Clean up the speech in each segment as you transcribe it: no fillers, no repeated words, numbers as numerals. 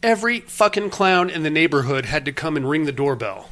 Every fucking clown in the neighborhood had to come and ring the doorbell.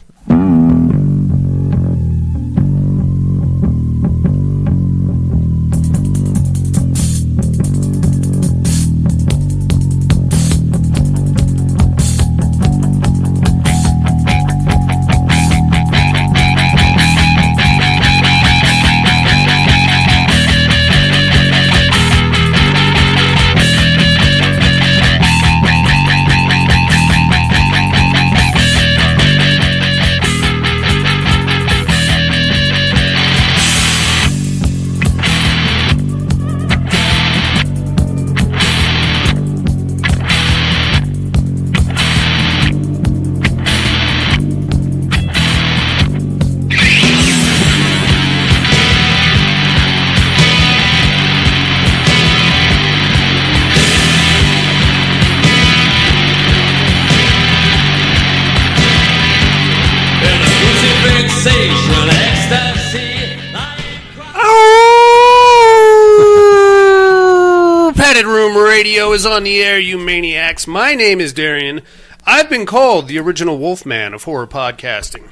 Radio is on the air, you maniacs. My name is Darian. I've been called the original Wolfman of horror podcasting.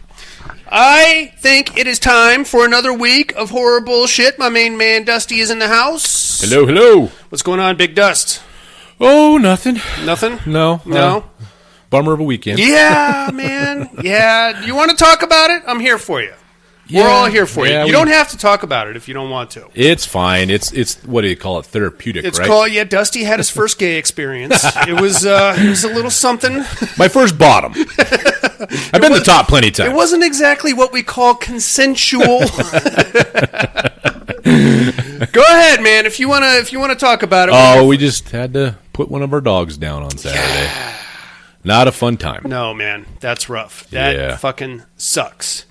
I think it is time for another week of horror bullshit. My main man, Dusty, is in the house. Hello, hello. What's going on, Big Dust? Oh, nothing. Nothing? No. Bummer of a weekend. Yeah, man. Yeah. You want to talk about it? I'm here for you. Yeah, we're all here for you. Yeah, you don't have to talk about it if you don't want to. It's fine. It's what do you call it? Therapeutic, it's right? Called, yeah, Dusty had his first gay experience. It was a little something. My first bottom. I've been the top plenty of times. It wasn't exactly what we call consensual. Go ahead, man. If you wanna talk about it. Oh, we just had to put one of our dogs down on Saturday. Yeah. Not a fun time. No, man. That's rough. That fucking sucks.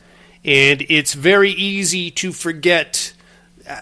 And it's very easy to forget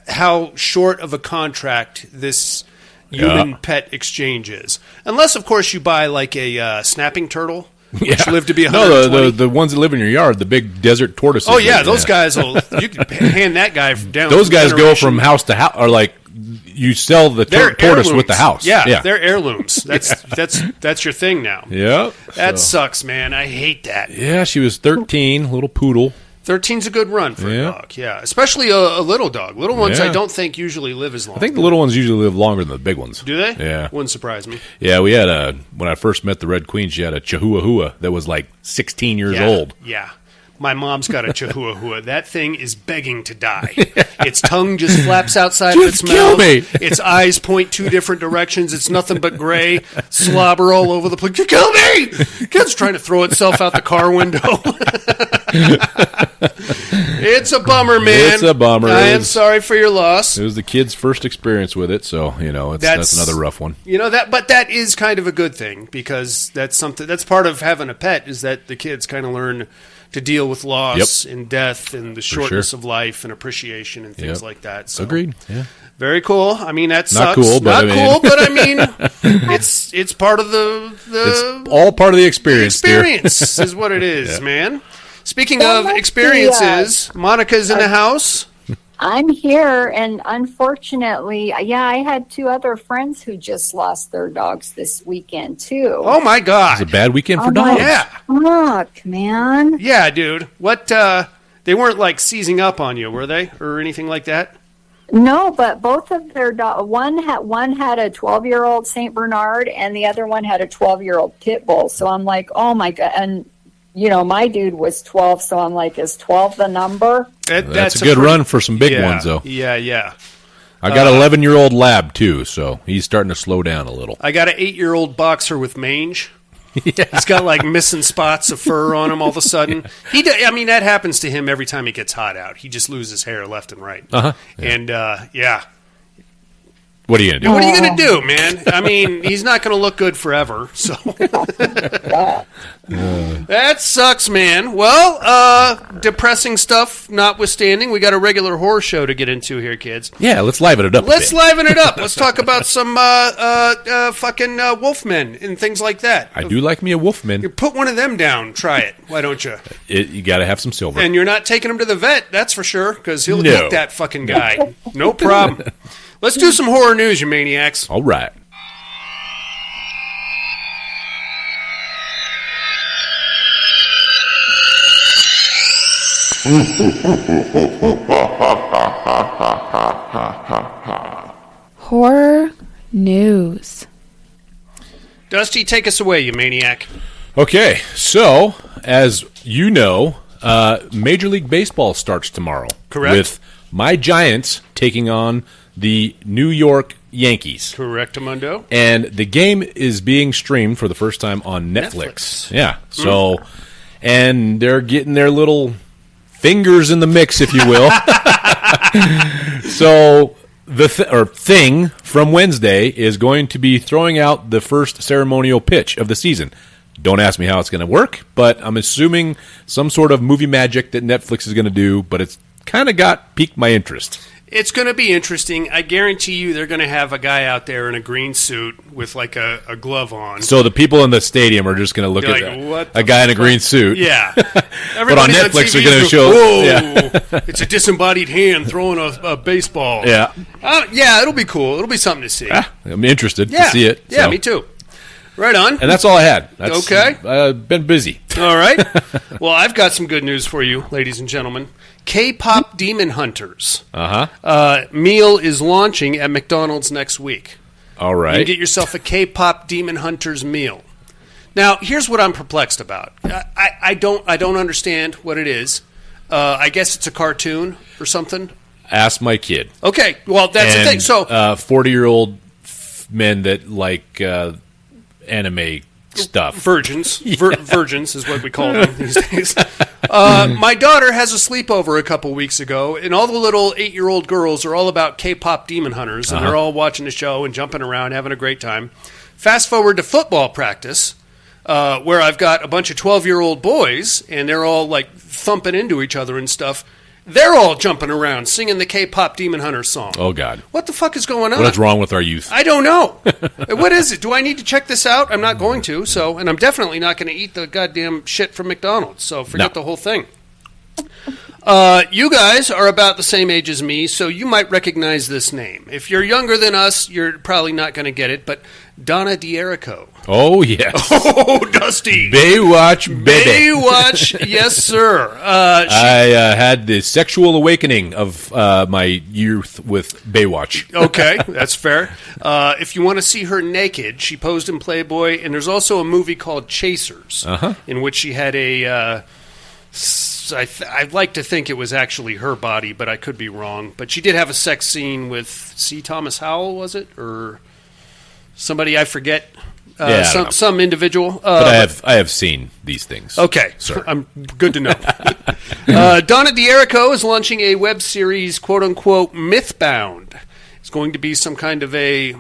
how short of a contract this human-pet exchange is. Unless, of course, you buy like a snapping turtle, which live to be 120. No, the ones that live in your yard, the big desert tortoises. Oh, yeah, those guys will... You can hand that guy down. Those guys go from house to house, or like... You sell the tortoise with the house. Yeah, they're heirlooms. That's your thing now. Yeah. That sucks, man. I hate that. Yeah, she was 13, little poodle. 13's a good run for a dog, especially a little dog. Little ones I don't think usually live as long. I think the little ones usually live longer than the big ones. Do they? Yeah. Wouldn't surprise me. Yeah, we had when I first met the Red Queen, she had a Chihuahua that was like 16 years old. Yeah. My mom's got a Chihuahua. That thing is begging to die. Its tongue just flaps outside of its mouth. Me. Its eyes point two different directions. It's nothing but gray. Slobber all over the place. Kill me! Kid's trying to throw itself out the car window. It's a bummer, man. It's a bummer. I am sorry for your loss. It was the kid's first experience with it, so that's another rough one. But that is kind of a good thing because that's something that's part of having a pet is that the kids kind of learn to deal with loss and death and the shortness of life and appreciation and things like that. So, agreed. Yeah. Very cool. I mean, that sucks. Not cool, but I mean, it's part of the it's all part of the experience. The experience is what it is, man. Speaking of experiences, Monica's in the house. I'm here, and unfortunately, I had two other friends who just lost their dogs this weekend, too. Oh, my God. It was a bad weekend for dogs. Yeah. Fuck, man. Yeah, dude. What, they weren't, like, seizing up on you, were they? Or anything like that? No, but both of their dogs, one had a 12-year-old St. Bernard, and the other one had a 12-year-old pit bull. So I'm like, oh, my God. And my dude was 12, so I'm like, is 12 the number? That's a good run for some big ones, though. Yeah. I got an 11-year-old lab, too, so he's starting to slow down a little. I got an 8-year-old boxer with mange. He's got, like, missing spots of fur on him all of a sudden. That happens to him every time it gets hot out. He just loses hair left and right. Uh-huh. Yeah. And, What are you going to do? What are you going to do, man? I mean, he's not going to look good forever, so. That sucks, man. Well, depressing stuff notwithstanding, we got a regular horror show to get into here, kids. Yeah, let's liven it up. Let's liven it up. Let's talk about some fucking Wolfmen and things like that. I do like me a Wolfman. You put one of them down. Try it. Why don't you? You got to have some silver. And you're not taking him to the vet, that's for sure, because he'll eat that fucking guy. No problem. Let's do some horror news, you maniacs. All right. Horror news. Dusty, take us away, you maniac. Okay, so as you know, Major League Baseball starts tomorrow. Correct. With my Giants taking on the New York Yankees. Correctamundo. And the game is being streamed for the first time on Netflix. Yeah. So, and they're getting their little fingers in the mix, if you will. So the thing from Wednesday is going to be throwing out the first ceremonial pitch of the season. Don't ask me how it's going to work, but I'm assuming some sort of movie magic that Netflix is going to do, but it's kind of piqued my interest. It's going to be interesting. I guarantee you they're going to have a guy out there in a green suit with like a glove on. So the people in the stadium are just going to look at a guy in a green suit. Yeah. But on Netflix they're going to show... Whoa, yeah. It's a disembodied hand throwing a baseball. Yeah. Yeah, it'll be cool. It'll be something to see. I'm interested to see it. Yeah, me too. Right on. And that's all I had. Okay. I've been busy. All right. Well, I've got some good news for you, ladies and gentlemen. K-pop Demon Hunters meal is launching at McDonald's next week. All right. You can get yourself a K-pop Demon Hunters meal. Now, here's what I'm perplexed about. I don't understand what it is. I guess it's a cartoon or something. Ask my kid. Okay. Well, that's the thing. So, 40-year-old men that like anime stuff. Virgins. Virgins is what we call them these days. My daughter has a sleepover a couple weeks ago, and all the little 8-year-old girls are all about K-pop Demon Hunters, and they're all watching the show and jumping around, having a great time. Fast forward to football practice, where I've got a bunch of 12-year-old boys, and they're all like thumping into each other and stuff. They're all jumping around, singing the K-pop Demon Hunter song. Oh, God. What the fuck is going on? What's wrong with our youth? I don't know. What is it? Do I need to check this out? I'm not going to, and I'm definitely not going to eat the goddamn shit from McDonald's, so forget the whole thing. You guys are about the same age as me, so you might recognize this name. If you're younger than us, you're probably not going to get it, but Donna D'Errico. Oh, yes. Oh, Dusty. Baywatch, baby. Baywatch, yes, sir. I had the sexual awakening of my youth with Baywatch. Okay, that's fair. If you want to see her naked, she posed in Playboy, and there's also a movie called Chasers, in which she had a... I'd like to think it was actually her body, but I could be wrong. But she did have a sex scene with C. Thomas Howell, was it? Or somebody, I forget. Some individual. But I have seen these things. Okay, sir. I'm good to know. Donna D'Errico is launching a web series, quote-unquote, Mythbound. It's going to be some kind of a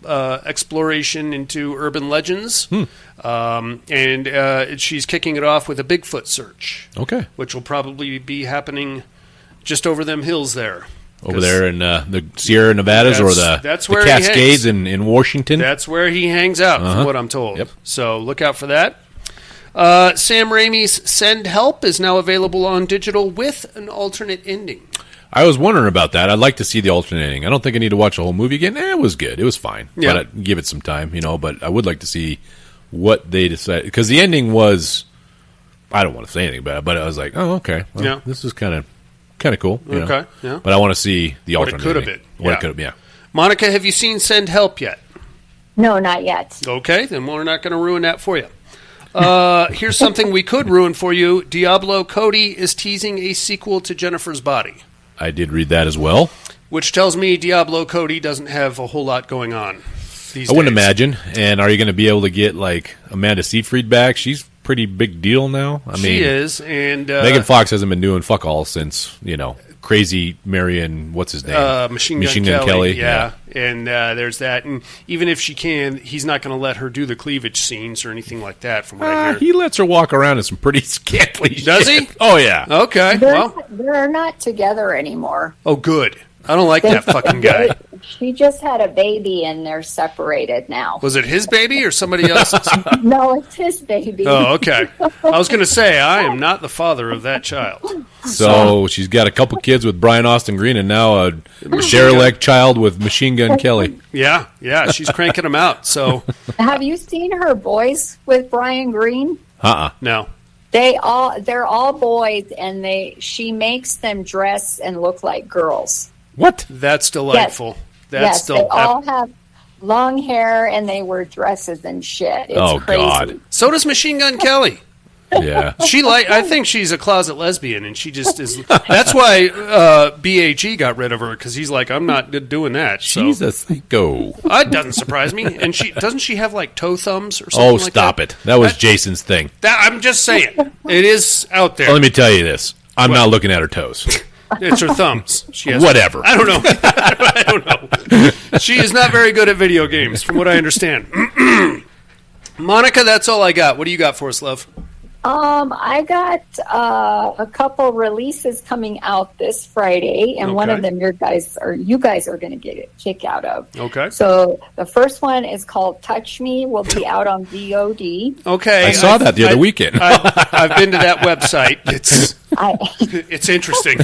exploration into urban legends. And she's kicking it off with a Bigfoot search. Okay. Which will probably be happening just over them hills there. Over there in the Sierra Nevadas or the Cascades in Washington? That's where he hangs out, from what I'm told. Yep. So look out for that. Sam Raimi's Send Help is now available on digital with an alternate ending. I was wondering about that. I'd like to see the alternate ending. I don't think I need to watch the whole movie again. It was good. It was fine. Yeah. But I'd give it some time, but I would like to see what they decided. Because the ending was, I don't want to say anything about it, but I was like, oh, okay. Well, this is kind of cool. Okay, yeah. But I want to see the alternate ending. What it could have been. What it could have been, yeah. Monica, have you seen Send Help yet? No, not yet. Okay, then we're not going to ruin that for you. Here's something we could ruin for you. Diablo Cody is teasing a sequel to Jennifer's Body. I did read that as well. Which tells me Diablo Cody doesn't have a whole lot going on these days. I wouldn't imagine. And are you going to be able to get, like, Amanda Seyfried back? She's a pretty big deal now. She is. And Megan Fox hasn't been doing fuck all since, Crazy Marion, what's his name? Machine Gun Kelly. Yeah. And there's that. And even if she can, he's not going to let her do the cleavage scenes or anything like that, from what I hear. He lets her walk around in some pretty scantily Does shit. he? Oh, yeah. Okay. They're not together anymore. Oh, good. I don't like that fucking guy. She just had a baby and they're separated now. Was it his baby or somebody else's? No, it's his baby. Oh, okay. I was going to say, I am not the father of that child. So she's got a couple kids with Brian Austin Green and now a derelict child with Machine Gun Kelly. Yeah, she's cranking them out. So, have you seen her boys with Brian Green? No. They're all boys, and she makes them dress and look like girls. What? That's delightful. Yes, they all have long hair, and they wear dresses and shit. It's crazy. God. So does Machine Gun Kelly. Yeah. I think she's a closet lesbian, and she just is. That's why BAG got rid of her, because he's like, I'm not doing that. So. She's a psycho. It doesn't surprise me. And doesn't she have like toe thumbs or something? Oh, stop it! That was Jason's thing. I'm just saying, it is out there. Well, let me tell you this: I'm not looking at her toes. It's her thumbs. She has Whatever. I don't know. I don't know. She is not very good at video games, from what I understand. Monica, that's all I got. What do you got for us, love? I got a couple releases coming out this Friday, and one of them you guys are going to get a kick out of. Okay. So the first one is called "Touch Me." Will be out on VOD. Okay. I saw that the other weekend. I've been to that website. It's interesting.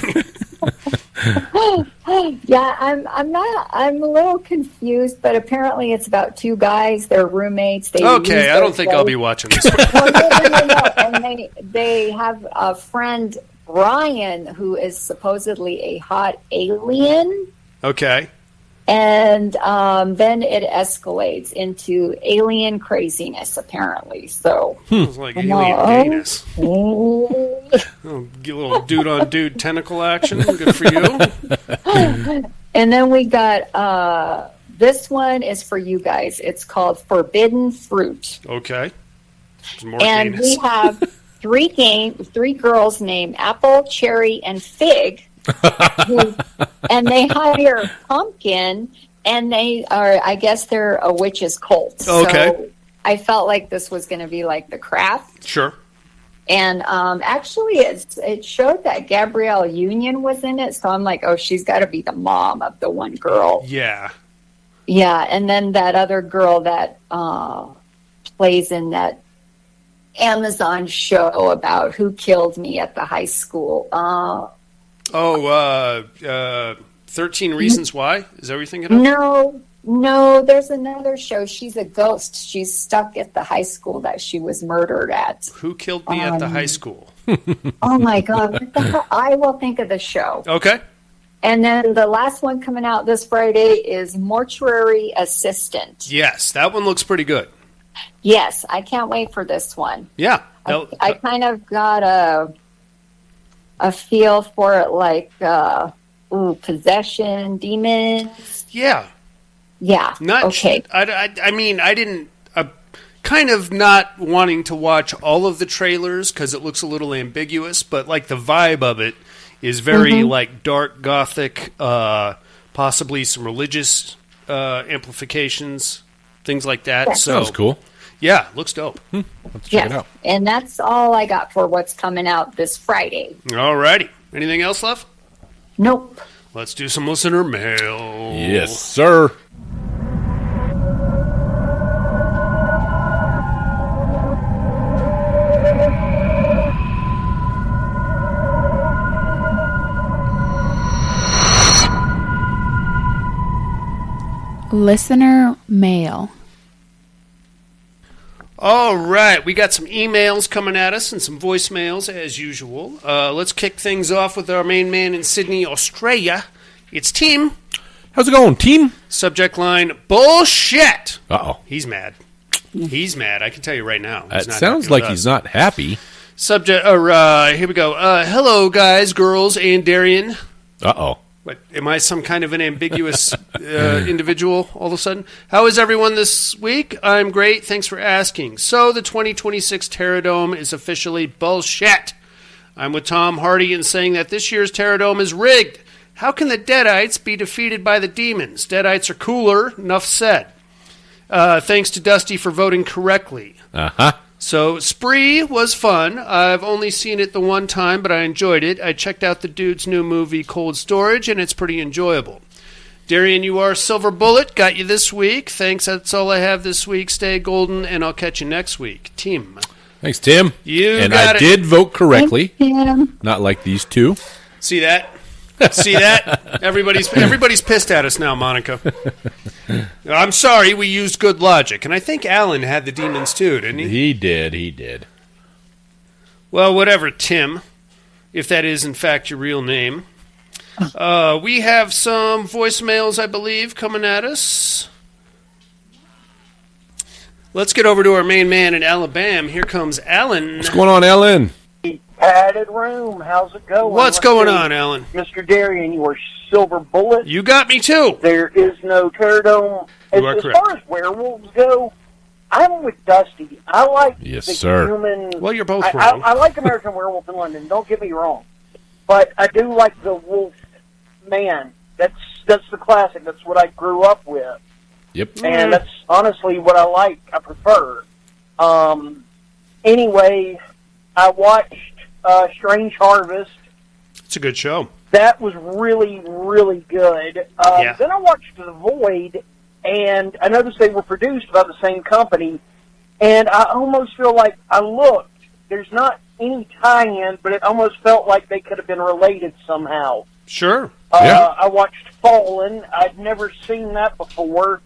Yeah, I'm a little confused, but apparently it's about two guys. They're roommates. I don't think I'll be watching this one. No. And they have a friend, Brian, who is supposedly a hot alien. Okay. And then it escalates into alien craziness, apparently. So it's like alien gayness. Little dude-on-dude tentacle action. Good for you. And then we got this one is for you guys. It's called Forbidden Fruit. Okay. And we have three girls named Apple, Cherry, and Fig. And they hire Pumpkin, and I guess they're a witch's cult. Okay. So I felt like this was going to be like The Craft. Sure. And actually, it showed that Gabrielle Union was in it, so I'm like, oh, she's got to be the mom of the one girl. Yeah. Yeah, and then that other girl that plays in that Amazon show about who killed me at the high school. 13 Reasons Why? Is that what you're thinking of? No, there's another show. She's a ghost. She's stuck at the high school that she was murdered at. Who killed me at the high school? Oh, my God. What the hell? I will think of the show. Okay. And then the last one coming out this Friday is Mortuary Assistant. Yes, that one looks pretty good. Yes, I can't wait for this one. Yeah. I kind of got a feel for it, like possession, demons. Yeah. Yeah. Okay. I mean, I didn't. Kind of not wanting to watch all of the trailers because it looks a little ambiguous, but like the vibe of it is very like dark gothic, possibly some religious amplifications, things like that. Yeah. So sounds cool. Yeah, looks dope. Let's check it out. And that's all I got for what's coming out this Friday. All righty. Anything else left? Nope. Let's do some listener mail. Yes, sir. Listener mail. All right, we got some emails coming at us and some voicemails as usual. Let's kick things off with our main man in Sydney, Australia. It's Tim. How's it going, team? Subject line, bullshit. Uh-oh. He's mad. He's mad. I can tell you right now. It sounds like he's not happy. Subject, here we go. Hello, guys, girls, and Darian. Uh-oh. What, am I some kind of an ambiguous individual all of a sudden? How is everyone this week? I'm great. Thanks for asking. So the 2026 Terradome is officially bullshit. I'm with Tom Hardy in saying that this year's Terradome is rigged. How can the Deadites be defeated by the demons? Deadites are cooler. Enough said. Thanks to Dusty for voting correctly. Uh-huh. So, Spree was fun. I've only seen it the one time, but I enjoyed it. I checked out the dude's new movie, Cold Storage, and it's pretty enjoyable. Darian, you are Silver Bullet. Got you this week. Thanks. That's all I have this week. Stay golden, and I'll catch you next week. Tim. Thanks, Tim. I did vote correctly. Thanks, Tim. Not like these two. See that? See that? Everybody's pissed at us now, Monica. I'm sorry, we used good logic. And I think Alan had the demons too, didn't he? He did. Well, whatever, Tim, if that is in fact your real name. We have some voicemails, I believe, coming at us. Let's get over to our main man in Alabama. Here comes Alan. What's going on, Alan? Padded room. How's it going? What's going on, Alan? Mr. Darian, you are silver bullet. You got me, too. There is no Pterodome. As far as werewolves go, I'm with Dusty. I like the human... Well, you're both wrong. I like American Werewolf in London, don't get me wrong. But I do like the wolf man. That's the classic. That's what I grew up with. Yep. And that's honestly what I like. I prefer. Anyway, I watched Strange Harvest. It's a good show. That was really, really good. Then I watched The Void, and I noticed they were produced by the same company, and I almost feel like I looked. There's not any tie-in, but it almost felt like they could have been related somehow. Sure. I watched Fallen. I'd never seen that before.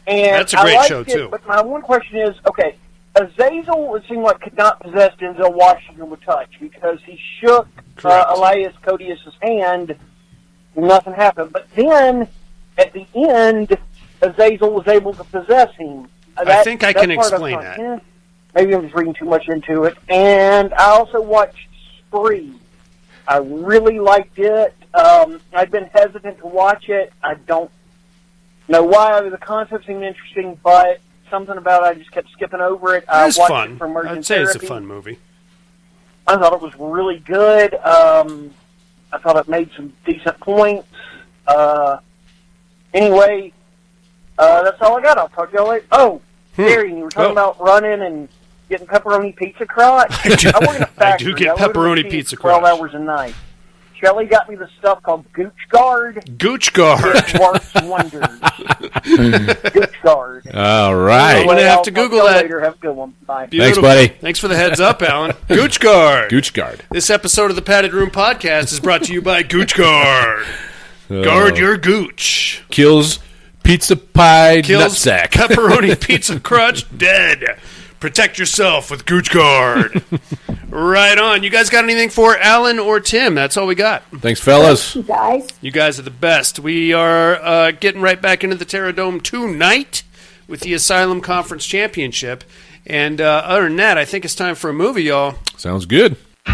And that's a great show, too. But my one question is, okay, Azazel, it seemed like, could not possess Denzel Washington with touch because he shook Elias Codius' hand, nothing happened. But then, at the end, Azazel was able to possess him. I think I can explain that. Maybe I'm just reading too much into it. And I also watched Spree. I really liked it. I'd been hesitant to watch it. I don't know why. The concept seemed interesting, but something about it, I just kept skipping over it. It's watched fun. It for Emergent I'd say Therapy. it's a fun movie. I thought it was really good. I thought it made some decent points. Anyway, that's all I got. I'll talk to y'all later. Oh, Gary, you were talking about running and getting pepperoni pizza crotch. I work in a factory. I do get pepperoni pizza crotch. 12 hours a night. Shelly got me the stuff called Gooch Guard. Gooch Guard. It works wonders. Gooch Guard. All right. I'm going to have to Google that. Later. Have a good one. Bye. Thanks, buddy. Thanks for the heads up, Alan. Gooch Guard. Gooch Guard. This episode of the Padded Room Podcast is brought to you by Gooch Guard. Guard your gooch. Kills pizza pie nutsack. Pepperoni pizza crotch dead. Protect yourself with Gooch Guard. Right on. You guys got anything for Alan or Tim? That's all we got. Thanks, fellas. You guys. You guys are the best. We are getting right back into the Pterodome tonight with the Asylum Conference Championship. And other than that, I think it's time for a movie, y'all. Sounds good. She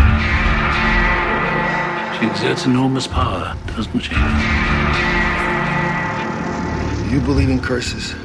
exerts enormous power, doesn't she? You believe in curses?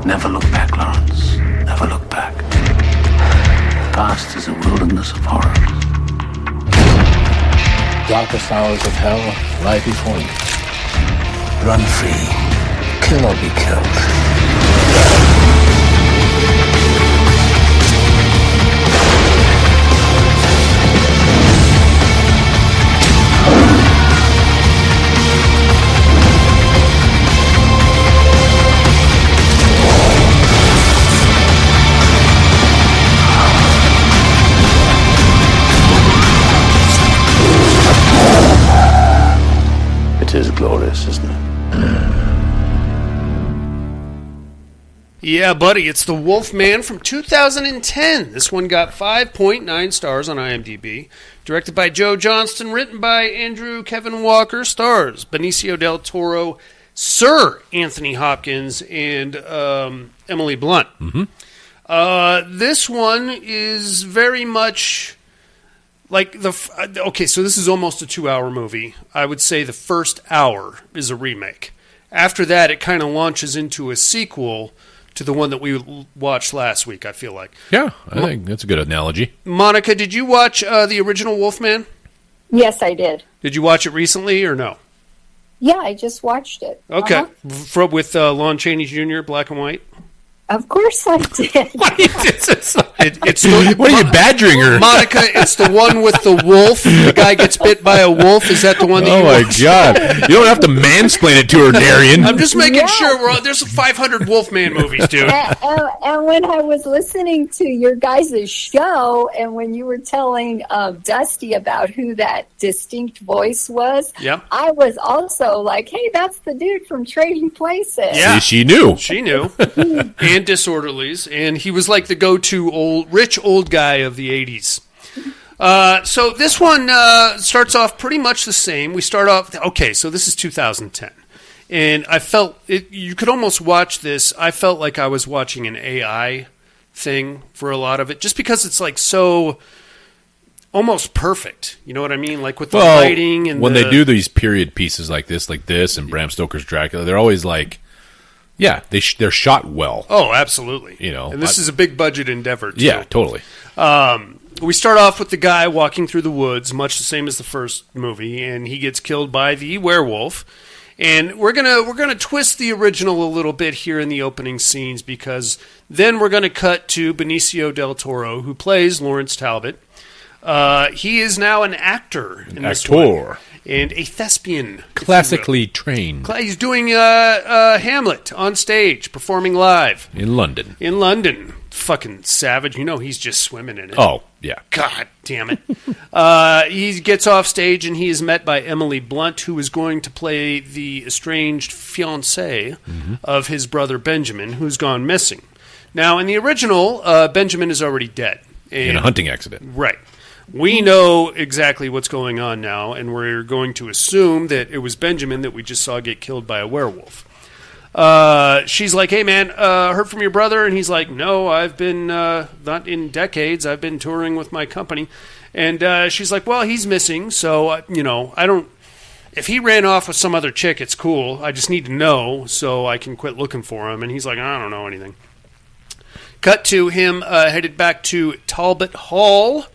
Never look back, Lawrence. Never look back. The past is a wilderness of horrors. Darkest hours of hell lie before you. Run free. Kill or be killed. It is glorious, isn't it? Yeah, buddy, it's The Wolfman from 2010. This one got 5.9 stars on IMDb. Directed by Joe Johnston, written by Andrew Kevin Walker, stars Benicio del Toro, Sir Anthony Hopkins, and Emily Blunt. Mm-hmm. This one is very much like okay, so this is almost a 2-hour movie. I would say the first hour is a remake. After that, it kind of launches into a sequel to the one that we watched last week, I feel like. Yeah, I think that's a good analogy. Monica, did you watch the original Wolfman? Yes, I did. Did you watch it recently or no? Yeah, I just watched it. Okay. With Lon Chaney Jr., black and white? Of course I did. What are you badgering her? Monica, it's the one with the wolf. The guy gets bit by a wolf. Is that the one that Oh, you my watched? God. You don't have to mansplain it to her, Darian. I'm just making sure there's 500 Wolfman movies, dude. And when I was listening to your guys' show, and when you were telling Dusty about who that distinct voice was, I was also like, hey, that's the dude from Trading Places. Yeah. See, she knew. She knew. And Disorderlies. And he was like the go-to rich old guy of the 80s. So this one starts off pretty much the same. We start off, so this is 2010. And I felt, you could almost watch this, I felt like I was watching an AI thing for a lot of it, just because it's like so almost perfect. You know what I mean? Like with the lighting. And when they do these period pieces like this and Bram Stoker's Dracula, they're always like, they're shot well. Oh, absolutely. You know, and this is a big budget endeavor, too. Yeah, totally. We start off with the guy walking through the woods, much the same as the first movie, and he gets killed by the werewolf. And we're gonna twist the original a little bit here in the opening scenes, because then we're gonna cut to Benicio del Toro, who plays Lawrence Talbot. He is now an actor in this one, and a thespian, classically trained. He's doing Hamlet on stage, performing live in London. Fucking savage. You know he's just swimming in it. Oh, yeah. God damn it. He gets off stage and he is met by Emily Blunt, who is going to play the estranged fiancée of his brother Benjamin, who's gone missing. Now, in the original, Benjamin is already dead. In a hunting accident. Right. We know exactly what's going on now, and we're going to assume that it was Benjamin that we just saw get killed by a werewolf. She's like, hey, man, heard from your brother? And he's like, no, I've been, not in decades. I've been touring with my company. And she's like, well, he's missing. So, I don't, if he ran off with some other chick, it's cool. I just need to know so I can quit looking for him. And he's like, I don't know anything. Cut to him headed back to Talbot Hall,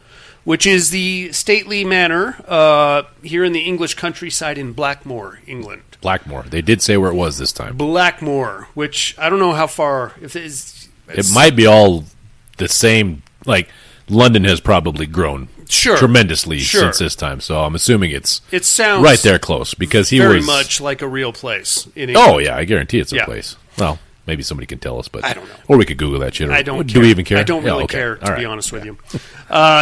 which is the stately manor here in the English countryside in Blackmore, England. Blackmore. They did say where it was this time. Blackmore, which I don't know how far. If it might be all the same. Like London has probably grown tremendously since this time, so I'm assuming it sounds right there close because he very was much like a real place in England. Oh yeah, I guarantee it's a place. Well, maybe somebody can tell us, but I don't know. Or we could Google that shit. I don't. Do we even care? I don't really care, to be honest with you.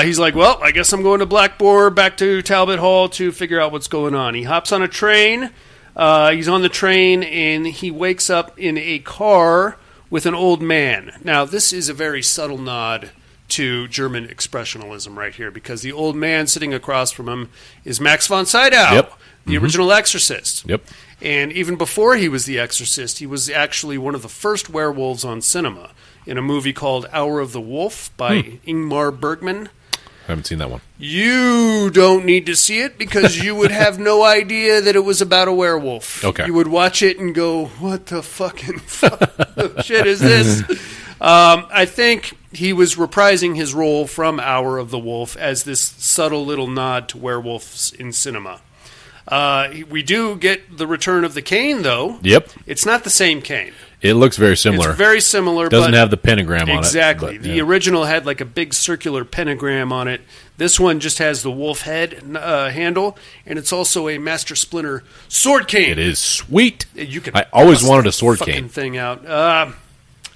He's like, well, I guess I'm going to Blackmore, back to Talbot Hall to figure out what's going on. He hops on a train. He's on the train, and he wakes up in a car with an old man. Now, this is a very subtle nod to German expressionism right here, because the old man sitting across from him is Max von Sydow, the original Exorcist. Yep. And even before he was the Exorcist, he was actually one of the first werewolves on cinema in a movie called Hour of the Wolf by Ingmar Bergman. I haven't seen that one. You don't need to see it because you would have no idea that it was about a werewolf. Okay. You would watch it and go, what the fucking shit is this? I think he was reprising his role from Hour of the Wolf as this subtle little nod to werewolves in cinema. We do get the return of the cane, though. Yep. It's not the same cane. It looks very similar. It's very similar. Doesn't have the pentagram on it. Exactly. The original had like a big circular pentagram on it. This one just has the wolf head handle, and it's also a Master Splinter sword cane. It is sweet. You can I always wanted a sword cane. Thing out. I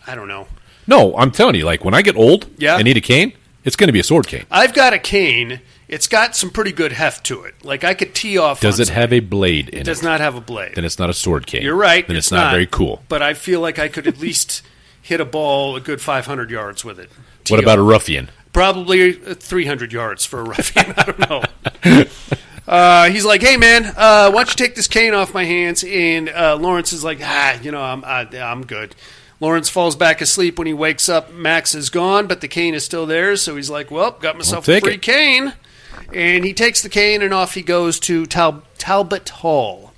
don't know. No, I'm telling you, like when I get old and need a cane, it's going to be a sword cane. I've got a cane. It's got some pretty good heft to it. Like I could tee off. Does it have a blade in it? It does not have a blade. Then it's not a sword cane. You're right. Then it's not very cool. But I feel like I could at least hit a ball a good 500 yards with it. What about a ruffian? Probably 300 yards for a ruffian. I don't know. He's like, hey man, why don't you take this cane off my hands? And Lawrence is like, I'm good. Lawrence falls back asleep. When he wakes up, Max is gone, but the cane is still there. So he's like, well, got myself a free cane. And he takes the cane and off he goes to Talbot Hall.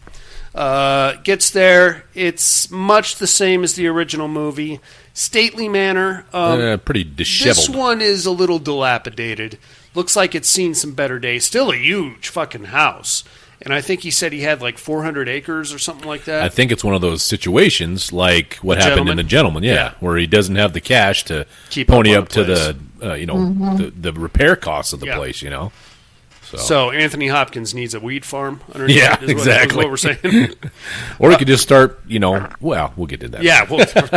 Gets there. It's much the same as the original movie. Stately manor. Pretty disheveled. This one is a little dilapidated. Looks like it's seen some better days. Still a huge fucking house. and I think he said he had like 400 acres or something like that. I think it's one of those situations like what happened in The Gentleman, where he doesn't have the cash to pony up to the the repair costs of the place, So Anthony Hopkins needs a weed farm underneath. Yeah, exactly. What we're saying. Or he could just start, well, we'll get into that. Yeah,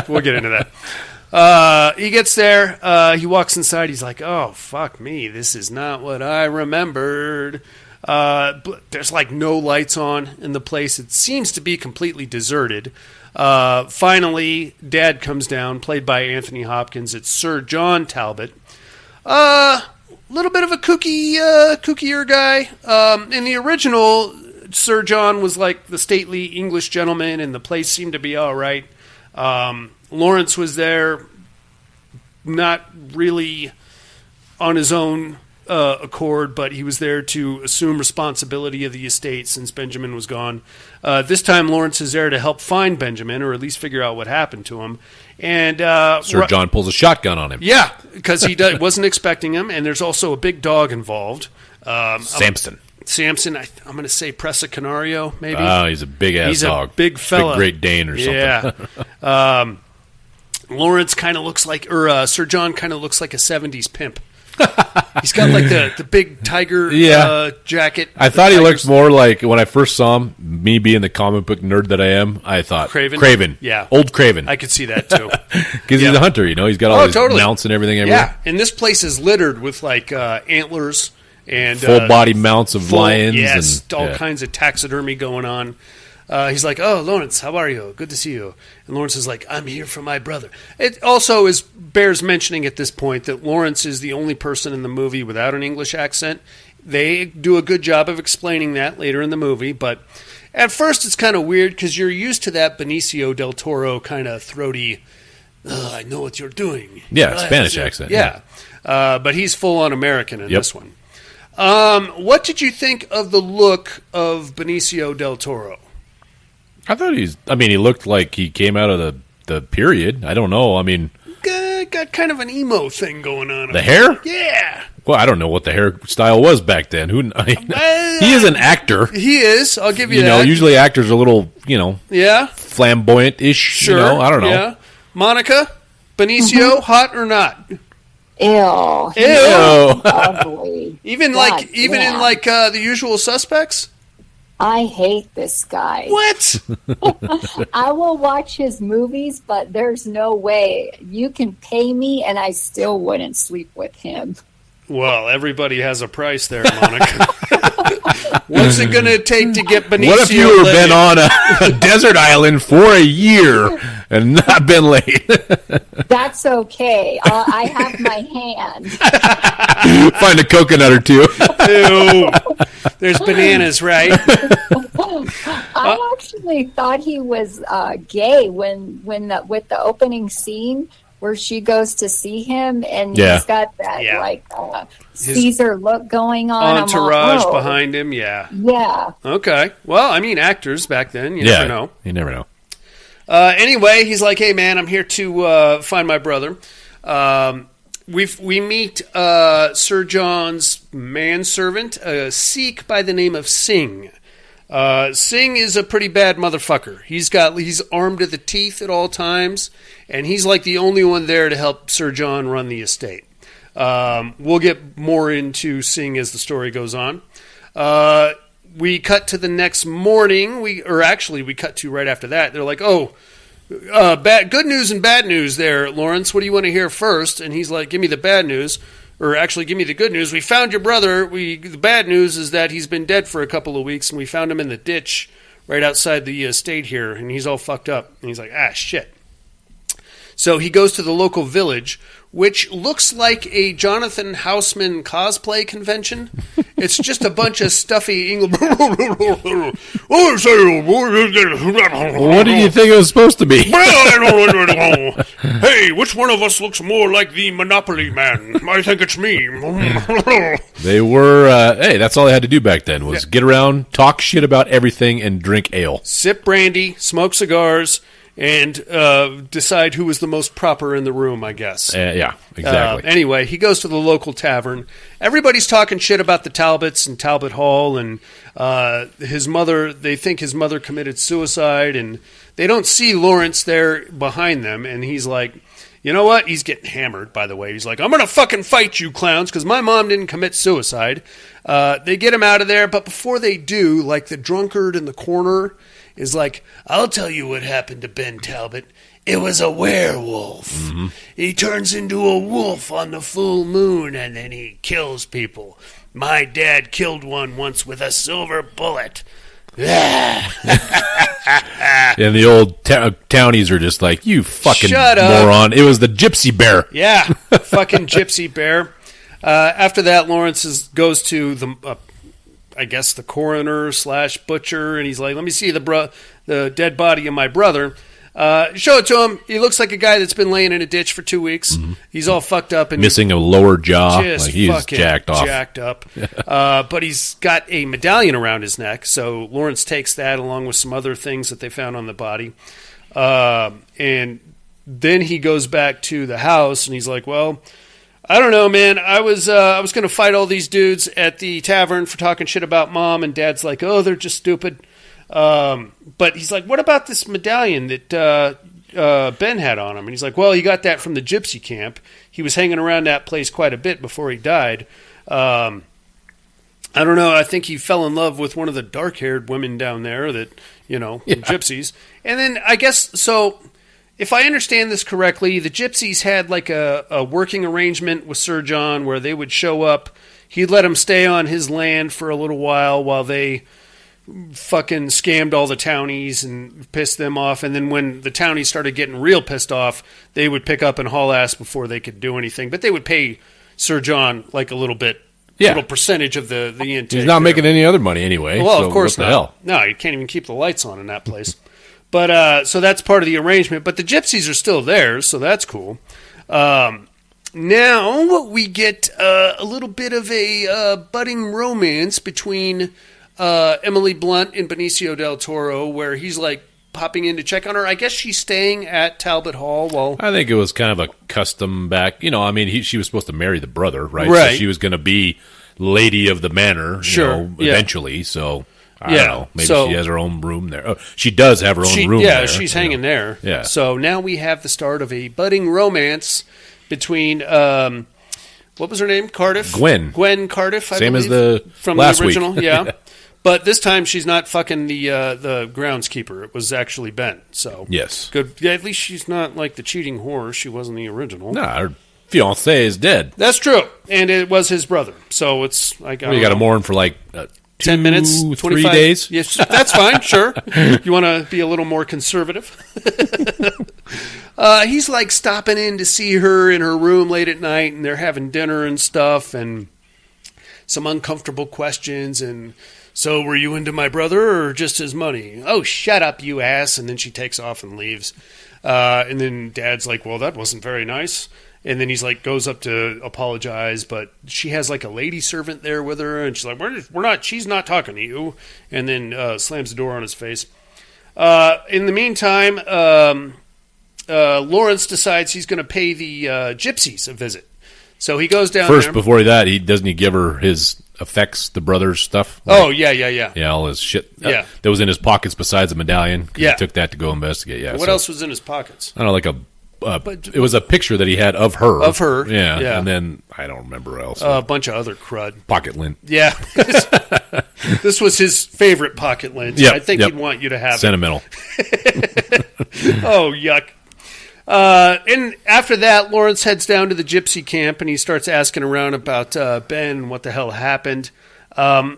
we'll get into that. He gets there. He walks inside. He's like, oh, fuck me. This is not what I remembered. There's like no lights on in the place. It seems to be completely deserted. Finally, Dad comes down, played by Anthony Hopkins. It's Sir John Talbot. Little bit of a kookier guy. In the original, Sir John was like the stately English gentleman, and the place seemed to be all right. Lawrence was there, not really on his own accord, but he was there to assume responsibility of the estate since Benjamin was gone. This time, Lawrence is there to help find Benjamin, or at least figure out what happened to him. And Sir John pulls a shotgun on him. Yeah, because he wasn't expecting him, and there's also a big dog involved. Samson, I'm going to say Presa Canario, maybe. Oh, he's a big-ass dog. He's a big fella. Big Great Dane or something. Yeah. Lawrence kind of looks like, or Sir John kind of looks like a 70s pimp. He's got like the big tiger jacket. I thought he looked more like, when I first saw him, me being the comic book nerd that I am, I thought Craven. Yeah. Old Craven. I could see that too. Because he's a hunter, He's got all his mounts and everything everywhere. Yeah, and this place is littered with like antlers and full body mounts of lions. Yes, and all kinds of taxidermy going on. He's like, oh, Lawrence, how are you? Good to see you. And Lawrence is like, I'm here for my brother. It also bears mentioning at this point that Lawrence is the only person in the movie without an English accent. They do a good job of explaining that later in the movie, but at first it's kind of weird because you're used to that Benicio del Toro kind of throaty, I know what you're doing. Yeah, Spanish accent. Yeah. But he's full-on American in this one. What did you think of the look of Benicio del Toro? I thought he looked like he came out of the period. I don't know. Got kind of an emo thing going on. The hair? Yeah. Well, I don't know what the hairstyle was back then. He is an actor. He is. I'll give you that. Usually actors are a little, flamboyant-ish. Sure. I don't know. Yeah. Monica, Benicio, hot or not? Ew. Ew. Ugly. Even in The Usual Suspects? I hate this guy. What? I will watch his movies, but there's no way. You can pay me, and I still wouldn't sleep with him. Well, everybody has a price there, Monica. What's it going to take to get Benicio? What if you have been on a desert island for a year and not been late? That's okay. I have my hand. Find a coconut or two. Ew. There's bananas, right? I actually thought he was gay with the opening scene where she goes to see him, and he's got that Caesar look going on. Entourage behind him, yeah. Okay. Well, actors back then, you never know. You never know. Anyway, he's like, hey, man, I'm here to find my brother. We meet Sir John's manservant, a Sikh by the name of Singh. Singh is a pretty bad motherfucker. He's armed to the teeth at all times, and he's like the only one there to help Sir John run the estate. We'll get more into Singh as the story goes on. We cut to the next morning. We cut to right after that. They're like, good news and bad news there, Lawrence. What do you want to hear first? And he's like, give me the bad news. Or actually, give me the good news. We found your brother. The bad news is that he's been dead for a couple of weeks, and we found him in the ditch right outside the estate here, and he's all fucked up. And he's like, shit. So he goes to the local village, which looks like a Jonathan Houseman cosplay convention. It's just a bunch of stuffy English. What did you think it was supposed to be? Hey, which one of us looks more like the Monopoly man? I think it's me. They were, that's all they had to do back then was get around, talk shit about everything, and drink ale. Sip brandy, smoke cigars, and decide who was the most proper in the room, I guess. Yeah, exactly. Anyway, he goes to the local tavern. Everybody's talking shit about the Talbots and Talbot Hall, and his mother. They think his mother committed suicide, and they don't see Lawrence there behind them. And he's like, you know what? He's getting hammered, by the way. He's like, I'm going to fucking fight you clowns because my mom didn't commit suicide. They get him out of there, but before they do, like the drunkard in the corner is like, I'll tell you what happened to Ben Talbot. It was a werewolf. Mm-hmm. He turns into a wolf on the full moon, and then he kills people. My dad killed one once with a silver bullet. And the old townies are just like, you fucking Shut moron. It was the gypsy bear. Yeah, fucking gypsy bear. After that, Lawrence goes to the... I guess the coroner / butcher, and he's like, let me see the dead body of my brother. Show it to him. He looks like a guy that's been laying in a ditch for 2 weeks. Mm-hmm. He's all fucked up. And missing a lower jaw. Just like he's jacked off. Jacked up. But he's got a medallion around his neck, so Lawrence takes that along with some other things that they found on the body. And then he goes back to the house, and he's like, well... I don't know, man. I was going to fight all these dudes at the tavern for talking shit about Mom, and Dad's like, oh, they're just stupid. But he's like, what about this medallion that Ben had on him? And he's like, well, he got that from the gypsy camp. He was hanging around that place quite a bit before he died. I don't know. I think he fell in love with one of the dark-haired women down there that, gypsies. And then I guess, so... If I understand this correctly, the gypsies had like a working arrangement with Sir John where they would show up. He'd let them stay on his land for a little while they fucking scammed all the townies and pissed them off. And then when the townies started getting real pissed off, they would pick up and haul ass before they could do anything. But they would pay Sir John like a little percentage of the intake. He's not making any other money anyway. Well, so of course what not. The hell? No, you can't even keep the lights on in that place. But so that's part of the arrangement. But the gypsies are still there, so that's cool. Now we get a little bit of a budding romance between Emily Blunt and Benicio del Toro, where he's like popping in to check on her. I guess she's staying at Talbot Hall. Well, I think it was kind of a custom back. She was supposed to marry the brother, right? Right. So she was going to be lady of the manor, eventually. So. I don't know. Maybe she has her own room there. Oh, she does have her own room there. Yeah, she's hanging there. Yeah. So now we have the start of a budding romance between, what was her name? Cardiff? Gwen Cardiff, I Same believe. As the from last the original, week. Yeah. But this time she's not fucking the groundskeeper. It was actually Ben. So yes. Good. Yeah, at least she's not like the cheating whore. She wasn't the original. No, her fiancé is dead. That's true. And it was his brother. So it's like... you got to mourn for like... 10 minutes, 25 3 days. Yes, that's fine. Sure. You want to be a little more conservative? He's like stopping in to see her in her room late at night, and they're having dinner and stuff, and some uncomfortable questions. And so, were you into my brother or just his money? Oh, shut up, you ass! And then she takes off and leaves. And then Dad's like, "Well, that wasn't very nice." And then he's like, goes up to apologize, but she has like a lady servant there with her, and she's like, she's not talking to you. And then slams the door on his face. In the meantime, Lawrence decides he's going to pay the gypsies a visit. So he goes down First, there. before that, doesn't he give her his effects, the brother's stuff? Yeah. Yeah, all his shit. Yeah. That was in his pockets besides the medallion. Yeah. He took that to go investigate. Yeah. What else was in his pockets? I don't know, like it was a picture that he had of her. Of her. Yeah. And then, I don't remember else. A bunch of other crud. Pocket lint. Yeah. This was his favorite pocket lint. Yep. I think he'd want you to have Sentimental. Oh, yuck. And after that, Lawrence heads down to the gypsy camp, and he starts asking around about Ben and what the hell happened.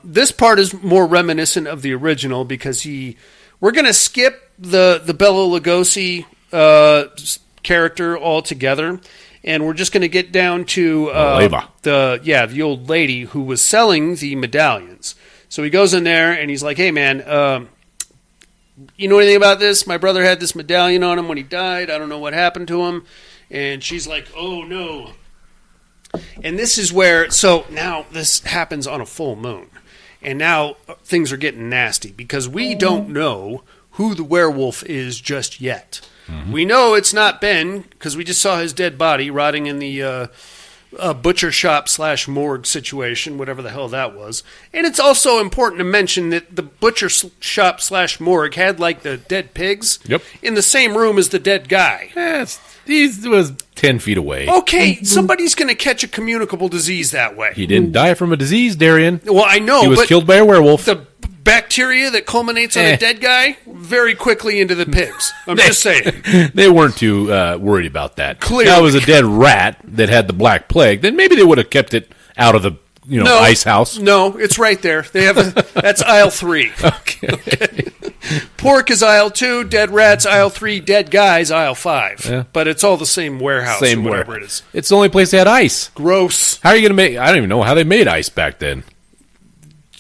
This part is more reminiscent of the original because we're going to skip the Bela Lugosi character altogether, and we're just going to get down to the old lady who was selling the medallions. So he goes in there, and he's like, "Hey, man, you know anything about this? My brother had this medallion on him when he died. I don't know what happened to him." And she's like, "Oh, no." And this is where, so now this happens on a full moon. And now things are getting nasty because we don't know who the werewolf is just yet. We know it's not Ben because we just saw his dead body rotting in the butcher shop / morgue situation, whatever the hell that was. And it's also important to mention that the butcher shop / morgue had like the dead pigs in the same room as the dead guy. He was 10 feet away. Okay, somebody's going to catch a communicable disease that way. He didn't die from a disease, Darian. Well, I know, he was killed by a werewolf. The bacteria that culminates on a dead guy very quickly into the pigs. I'm just saying. They weren't too worried about that. Clearly. That was a dead rat that had the Black Plague. Then maybe they would have kept it out of the ice house. No, it's right there. They have that's aisle 3. Okay. Pork is aisle 2, dead rats aisle 3, dead guys aisle 5. Yeah. But it's all the same warehouse or whatever it is. It's the only place they had ice. Gross. How are you going to make... I don't even know how they made ice back then.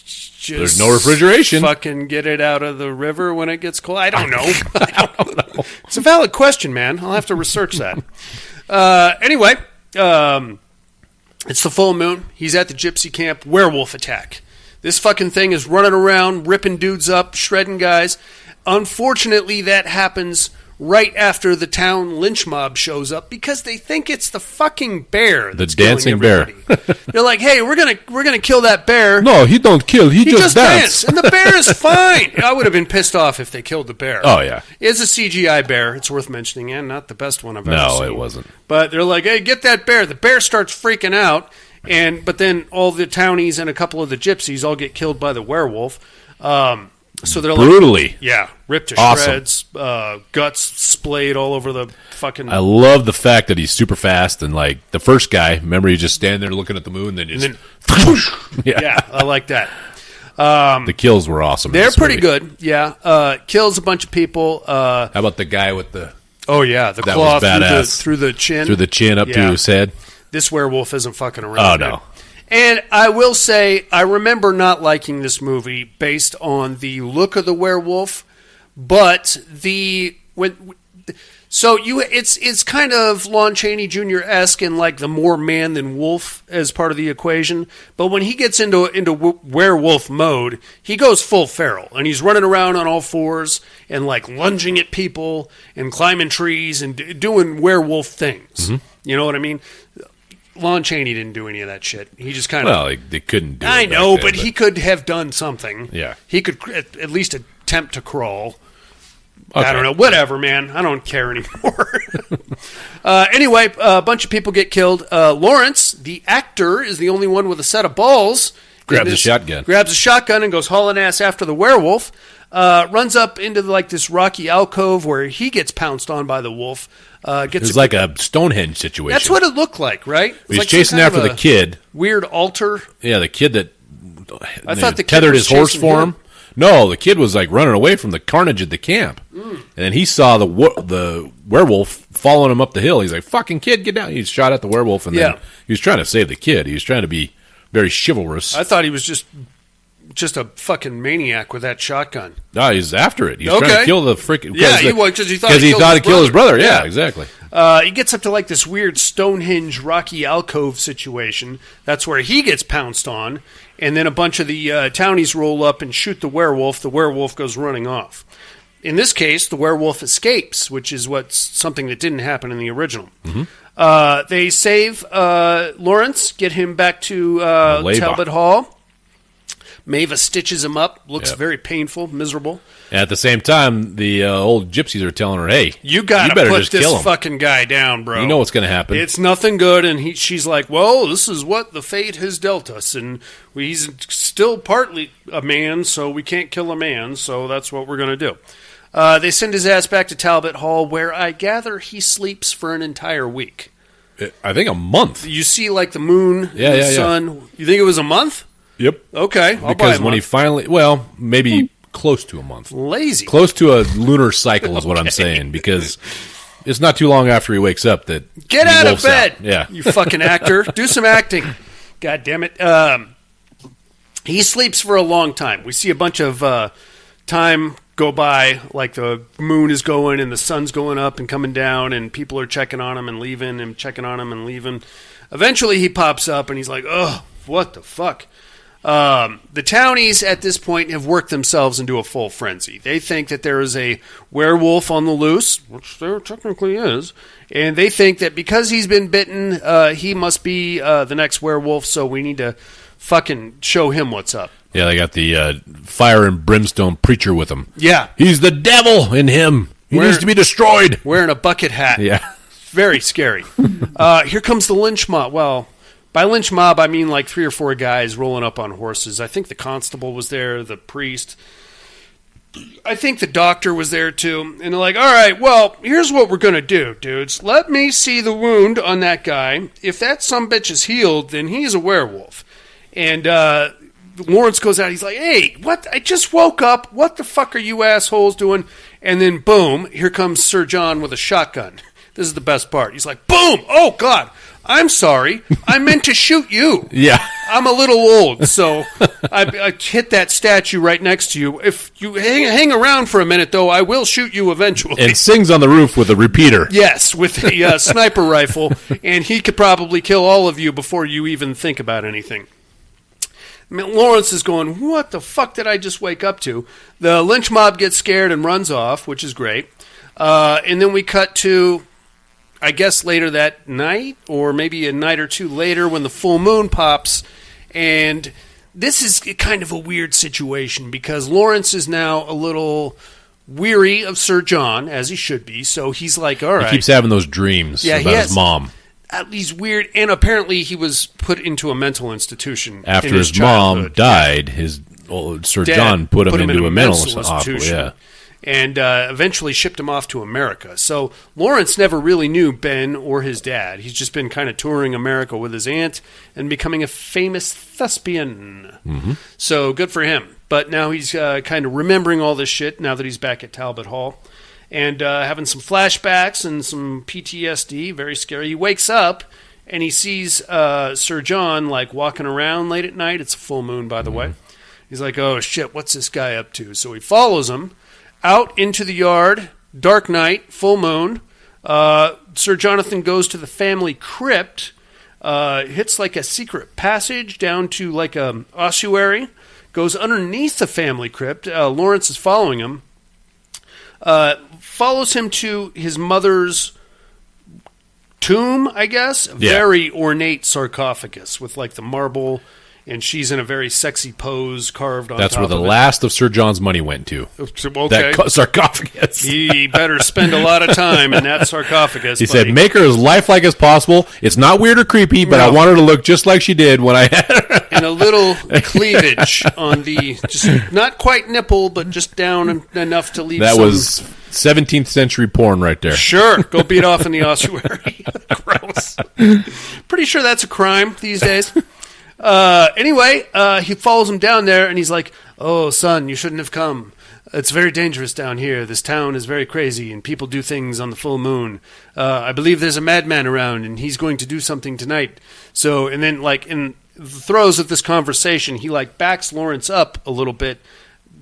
Just there's no refrigeration. Fucking get it out of the river when it gets cold. I don't know. I don't know. It's a valid question, man. I'll have to research that. Anyway, it's the full moon. He's at the gypsy camp. Werewolf attack. This fucking thing is running around, ripping dudes up, shredding guys. Unfortunately, that happens right after the town lynch mob shows up because they think it's the fucking bear. The dancing bear. They're like, "Hey, we're gonna kill that bear." No, he don't kill. He just dance. And the bear is fine. I would have been pissed off if they killed the bear. Oh yeah, it's a CGI bear. It's worth mentioning, and not the best one I've ever seen. No, it wasn't. But they're like, "Hey, get that bear." The bear starts freaking out, but then all the townies and a couple of the gypsies all get killed by the werewolf. So they're brutally, ripped to shreds, guts splayed all over the fucking. I love the fact that he's super fast and like the first guy. Remember, he's just standing there looking at the moon, and then yeah, I like that. The kills were awesome. They're pretty good. Yeah, kills a bunch of people. How about the guy with the? Oh yeah, the claw through the chin, up to his head. This werewolf isn't fucking around. Oh no. And I will say, I remember not liking this movie based on the look of the werewolf, but it's kind of Lon Chaney Jr.-esque in like the more man than wolf as part of the equation. But when he gets into werewolf mode, he goes full feral and he's running around on all fours and like lunging at people and climbing trees and doing werewolf things. Mm-hmm. You know what I mean? Lon Chaney didn't do any of that shit. He just kind of... Well, they couldn't do it. I know, but he could have done something. Yeah. He could at least attempt to crawl. Okay. I don't know. Whatever, man. I don't care anymore. Anyway, a bunch of people get killed. Lawrence, the actor, is the only one with a set of balls. Grabs a shotgun and goes hauling ass after the werewolf. Runs up into like this rocky alcove where he gets pounced on by the wolf. It's like a Stonehenge situation. That's what it looked like, right? He's like chasing after the kid. Weird altar. Yeah, the kid that I thought the kid tethered was his horse for him. him. No, the kid was like running away from the carnage at the camp. And then he saw the werewolf following him up the hill. He's like, "Fucking kid, get down." He shot at the werewolf and then he was trying to save the kid. He was trying to be very chivalrous. I thought he was just a fucking maniac with that shotgun. No, he's after it. He's trying to kill the freaking... Yeah, because he thought he'd kill his brother. Yeah, exactly. He gets up to like this weird Stonehenge rocky alcove situation. That's where he gets pounced on. And then a bunch of the townies roll up and shoot the werewolf. The werewolf goes running off. In this case, the werewolf escapes, which is something that didn't happen in the original. Mm-hmm. They save Lawrence, get him back to Talbot Hall. Maeva stitches him up. Looks very painful, miserable. And at the same time, the old gypsies are telling her, "Hey, you better put this fucking guy down, bro. You know what's going to happen. It's nothing good." And she's like, "Well, this is what the fate has dealt us, and he's still partly a man, so we can't kill a man. So that's what we're going to do." They send his ass back to Talbot Hall, where I gather he sleeps for an entire week. I think a month. You see, like the moon, and the sun. Yeah. You think it was a month? Yep. Okay. Because when he finally, maybe close to a month. Lazy. Close to a lunar cycle is what I'm saying, because it's not too long after he wakes up that get out of bed. Yeah. You fucking actor. Do some acting. God damn it. He sleeps for a long time. We see a bunch of time go by, like the moon is going and the sun's going up and coming down, and people are checking on him and leaving and checking on him and leaving. Eventually he pops up and he's like, "Oh, what the fuck?" The townies at this point have worked themselves into a full frenzy. They think that there is a werewolf on the loose, which there technically is, and they think that because he's been bitten, he must be the next werewolf, so we need to fucking show him what's up. Yeah, they got the fire and brimstone preacher with him. Yeah. He's the devil in him. He needs to be destroyed. Wearing a bucket hat. Yeah. Very scary. Here comes the lynch mob. Well, by lynch mob, I mean like 3 or 4 guys rolling up on horses. I think the constable was there, the priest. I think the doctor was there too. And they're like, all right, well, here's what we're going to do, dudes. Let me see the wound on that guy. If that sumbitch is healed, then he's a werewolf. And Lawrence goes out. He's like, hey, what? I just woke up. What the fuck are you assholes doing? And then, boom, here comes Sir John with a shotgun. This is the best part. He's like, boom! Oh, God! I'm sorry. I meant to shoot you. Yeah. I'm a little old, so I hit that statue right next to you. If you hang around for a minute, though, I will shoot you eventually. And sings on the roof with a repeater. Yes, with a sniper rifle, and he could probably kill all of you before you even think about anything. I mean, Lawrence is going, what the fuck did I just wake up to? The lynch mob gets scared and runs off, which is great. And then we cut to, I guess, later that night, or maybe a night or two later when the full moon pops. And this is kind of a weird situation because Lawrence is now a little weary of Sir John, as he should be. So he's like, all right. He keeps having those dreams about his mom. He's weird, and apparently he was put into a mental institution after his mom died. His Sir John put him into a mental institution, yeah, and eventually shipped him off to America. So Lawrence never really knew Ben or his dad. He's just been kind of touring America with his aunt and becoming a famous thespian. Mm-hmm. So good for him. But now he's kind of remembering all this shit now that he's back at Talbot Hall. And having some flashbacks and some PTSD, very scary. He wakes up and he sees Sir John like walking around late at night. It's a full moon, by the way. He's like, oh shit, what's this guy up to? So he follows him out into the yard, dark night, full moon. Sir Jonathan goes to the family crypt, hits like a secret passage down to like a ossuary, goes underneath the family crypt. Lawrence is following him. Follows him to his mother's tomb, I guess. A very ornate sarcophagus with like the marble, and she's in a very sexy pose carved on top of it. That's where the last of Sir John's money went to. Okay. That sarcophagus. He better spend a lot of time in that sarcophagus. He said, make her as lifelike as possible. It's not weird or creepy, but I want her to look just like she did when I had her. And a little cleavage on the, just not quite nipple, but just down enough to leave that was 17th century porn right there. Sure. Go beat off in the ossuary. Gross. Pretty sure that's a crime these days. Anyway, he follows him down there, and he's like, oh, son, you shouldn't have come. It's very dangerous down here. This town is very crazy, and people do things on the full moon. I believe there's a madman around, and he's going to do something tonight. So, and then, like, in the throes of this conversation, he, like, backs Lawrence up a little bit,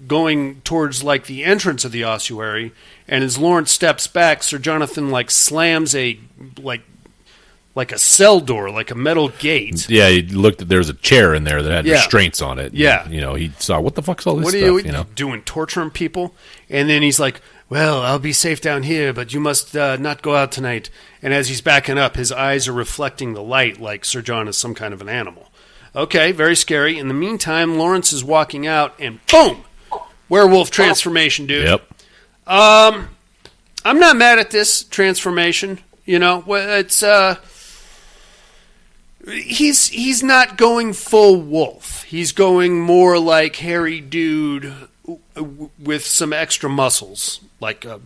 going towards, like, the entrance of the ossuary. And as Lawrence steps back, Sir Jonathan, like, slams a, like a cell door, like a metal gate. Yeah, he looked at, there was a chair in there that had restraints on it. Yeah. And, he saw, what the fuck's all this stuff? What are you doing, torturing people? And then he's like, well, I'll be safe down here, but you must not go out tonight. And as he's backing up, his eyes are reflecting the light like Sir John is some kind of an animal. Okay, very scary. In the meantime, Lawrence is walking out, and boom! Werewolf transformation, dude. Yep. I'm not mad at this transformation. It's... He's not going full wolf. He's going more like hairy dude with some extra muscles, like a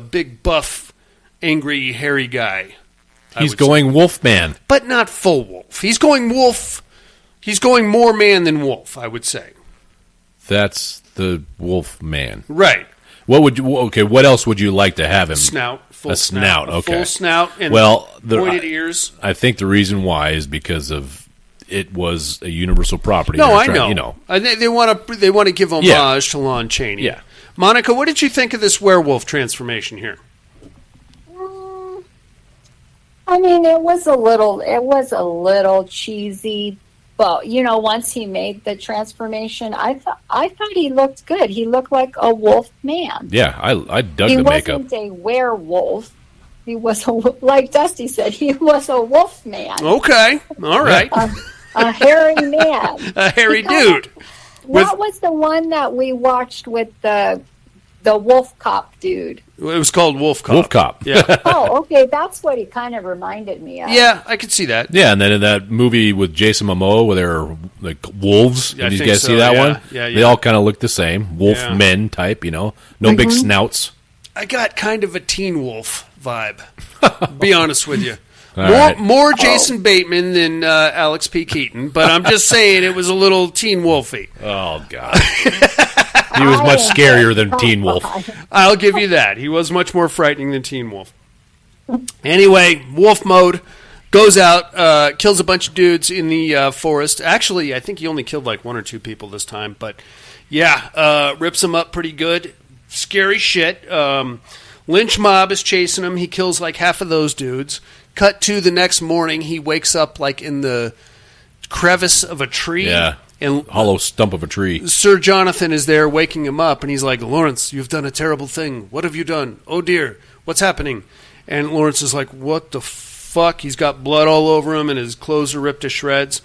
big buff, angry hairy guy. He's going Wolfman, but not full wolf. He's going wolf. He's going more man than wolf, I would say. That's the Wolfman, right? What else would you like to have him? Snout. Full snout. Okay. Full snout and pointed ears. I think the reason why is because of it was a Universal property. No, I know. They want to give homage to Lon Chaney. Yeah. Monica, what did you think of this werewolf transformation here? I mean, it was a little cheesy, But once he made the transformation, I thought he looked good. He looked like a wolf man. Yeah, I dug the makeup. He wasn't a werewolf. He was like Dusty said, he was a wolf man. Okay, all right. A hairy man. A hairy dude. What was the one that we watched with the wolf cop dude? It was called Wolf Cop. Wolf Cop. Yeah. Oh, okay. That's what he kind of reminded me of. Yeah, I could see that. Yeah, and then in that movie with Jason Momoa where they're like wolves, Yeah, did you guys see that one? Yeah. They all kind of look the same. Wolf men type, no big snouts. I got kind of a Teen Wolf vibe, be honest with you. More Jason Bateman than Alex P. Keaton, but I'm just saying it was a little Teen Wolfy. Oh, God. He was much scarier than Teen Wolf. I'll give you that. He was much more frightening than Teen Wolf. Anyway, wolf mode, goes out, kills a bunch of dudes in the forest. Actually, I think he only killed like 1 or 2 people this time, but yeah, rips them up pretty good. Scary shit. Lynch mob is chasing him. He kills like half of those dudes. Cut to the next morning, he wakes up like in the crevice of a tree. Yeah, and hollow stump of a tree. Sir Jonathan is there waking him up, and he's like, Lawrence, you've done a terrible thing. What have you done? Oh, dear. What's happening? And Lawrence is like, what the fuck? He's got blood all over him, and his clothes are ripped to shreds.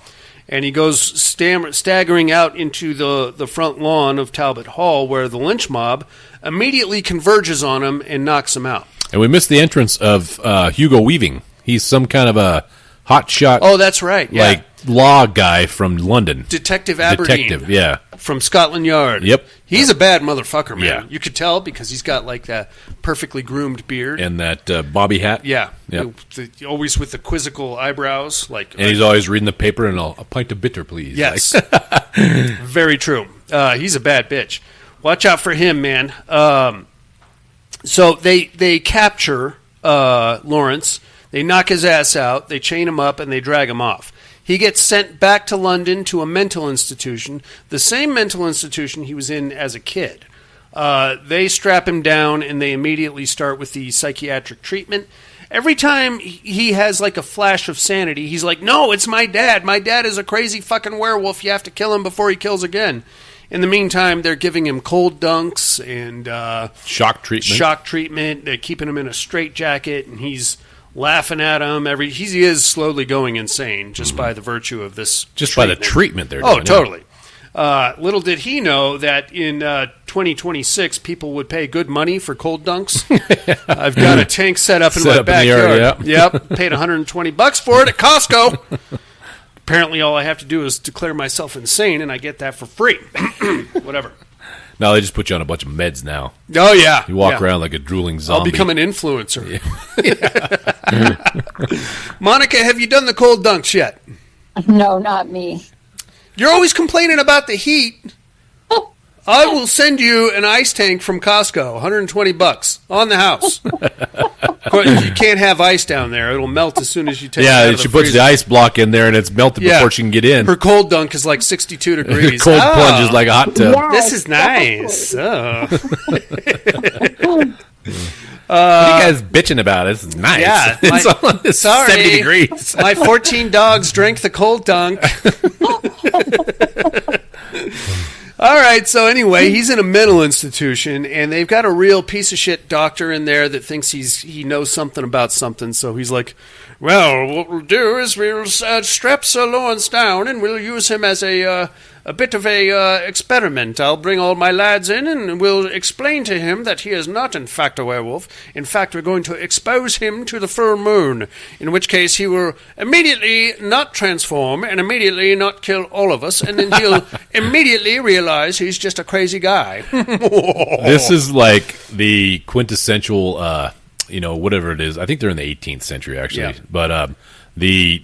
And he goes staggering out into the front lawn of Talbot Hall, where the lynch mob immediately converges on him and knocks him out. And we missed the entrance of Hugo Weaving. He's some kind of a hotshot. Oh, that's right. Yeah. Like law guy from London. Detective Aberdeen. Detective, yeah. From Scotland Yard. Yep. He's a bad motherfucker, man. Yeah. You could tell because he's got like that perfectly groomed beard. And that bobby hat. Yeah. Yep. Always with the quizzical eyebrows. And he's always reading the paper and a pint of bitter, please. Yes. Very true. He's a bad bitch. Watch out for him, man. So they capture Lawrence. They knock his ass out, they chain him up, and they drag him off. He gets sent back to London to a mental institution, the same mental institution he was in as a kid. They strap him down, and they immediately start with the psychiatric treatment. Every time he has like a flash of sanity, he's like, no, it's my dad. My dad is a crazy fucking werewolf. You have to kill him before he kills again. In the meantime, they're giving him cold dunks and shock treatment. They're keeping him in a straitjacket, and he's laughing at him. He is slowly going insane just by the virtue of this. Just treatment. By the treatment they're doing. Oh, totally. Little did he know that in 2026, people would pay good money for cold dunks. I've got a tank set up in my backyard. Yep, paid $120 for it at Costco. Apparently, all I have to do is declare myself insane, and I get that for free. Whatever. No, they just put you on a bunch of meds now. Oh, yeah. You walk around like a drooling zombie. I'll become an influencer. Yeah. Monica, have you done the cold dunks yet? No, not me. You're always complaining about the heat. I will send you an ice tank from Costco, $120 on the house. Of course, you can't have ice down there. It'll melt as soon as you take it out of she the puts freezer. the ice block in there, and it's melted before she can get in. Her cold dunk is like 62 degrees. Cold plunge is like a hot tub. Yes, This is nice. Oh. What are you guys bitching about? This is nice. Yeah, it's 70 degrees. My 14 dogs drank the cold dunk. All right, so anyway, he's in a mental institution, and they've got a real piece of shit doctor in there that thinks he knows something about something. So he's like, well, what we'll do is we'll strap Sir Lawrence down, and we'll use him as a bit of a experiment. I'll bring all my lads in, and we'll explain to him that he is not, in fact, a werewolf. In fact, we're going to expose him to the full moon, in which case he will immediately not transform and immediately not kill all of us, and then he'll immediately realize he's just a crazy guy. This is like the quintessential, whatever it is. I think they're in the 18th century, actually. Yeah. But the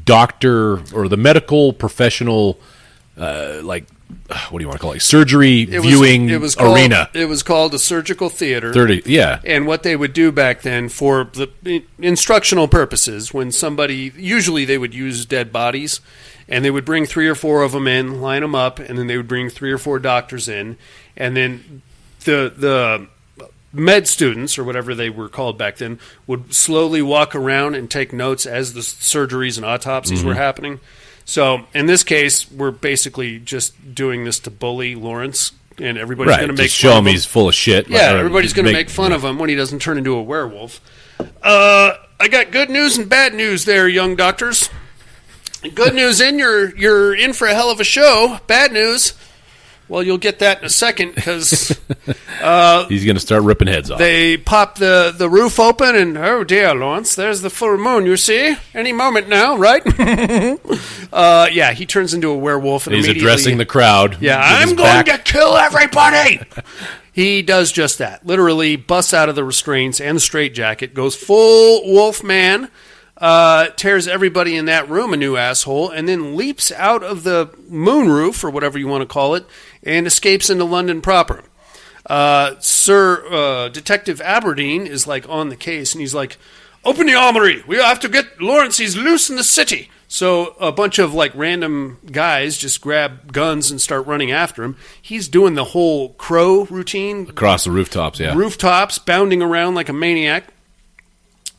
doctor or the medical professional... what do you want to call it? Surgery viewing arena. It was called a surgical theater. And what they would do back then for the instructional purposes, when usually they would use dead bodies, and they would bring 3 or 4 of them in, line them up, and then they would bring 3 or 4 doctors in, and then the med students, or whatever they were called back then, would slowly walk around and take notes as the surgeries and autopsies were happening. So in this case, we're basically just doing this to bully Lawrence, and everybody's going to make show him he's full of shit. Yeah, everybody's going to make fun of him when he doesn't turn into a werewolf. I got good news and bad news there, young doctors. Good news you're in for a hell of a show. Bad news, well, you'll get that in a second because he's going to start ripping heads off. They pop the roof open and, oh dear, Lawrence, there's the full moon, you see? Any moment now, right? Yeah, he turns into a werewolf. And he's addressing the crowd. Yeah, I'm going to kill everybody! He does just that. Literally busts out of the restraints and the straitjacket, goes full Wolfman, tears everybody in that room a new asshole, and then leaps out of the moonroof, or whatever you want to call it, and escapes into London proper. Detective Aberdeen is like on the case, and he's like, open the armory. We have to get Lawrence. He's loose in the city. So a bunch of like random guys just grab guns and start running after him. He's doing the whole crow routine. Across the rooftops, yeah. Rooftops, bounding around like a maniac.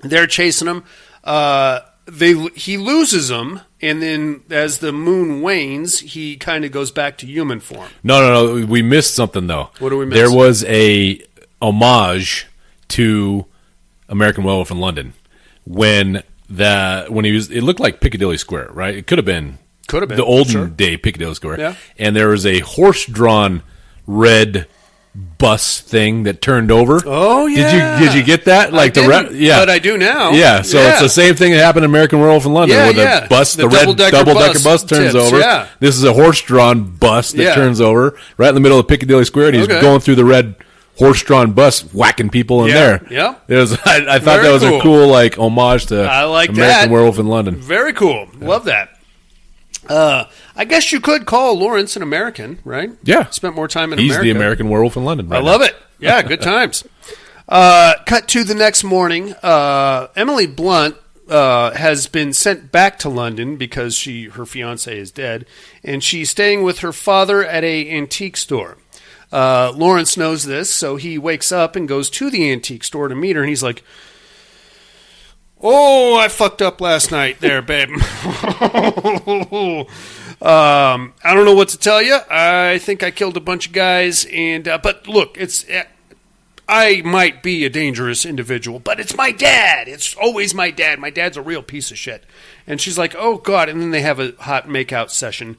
They're chasing him. He loses them, and then as the moon wanes, he kind of goes back to human form. No. We missed something, though. What do we miss? There was a homage to American Werewolf in London when he was. It looked like Piccadilly Square, right? It could have been the olden day Piccadilly Square. Yeah. And there was a horse-drawn red bus thing that turned over. Oh yeah, did you get that? Like but I do now. Yeah, so it's the same thing that happened in American Werewolf in London, where the bus, the red double-decker bus turns over. Yeah. This is a horse-drawn bus that turns over right in the middle of Piccadilly Square, and he's going through the red horse-drawn bus, whacking people in there. Yeah, I thought that was a cool like homage to American Werewolf in London. Very cool. Yeah. Love that. I guess you could call Lawrence an American, right? Yeah. Spent more time in He's America. He's the American Werewolf in London. I love it. Yeah, good times. Cut to the next morning. Emily Blunt has been sent back to London because her fiancé is dead, and she's staying with her father at an antique store. Lawrence knows this, so he wakes up and goes to the antique store to meet her, and he's like, oh, I fucked up last night there, babe. I don't know what to tell you. I think I killed a bunch of guys, but look, I might be a dangerous individual, but it's my dad. It's always my dad. My dad's a real piece of shit. And she's like, oh, God. And then they have a hot make-out session.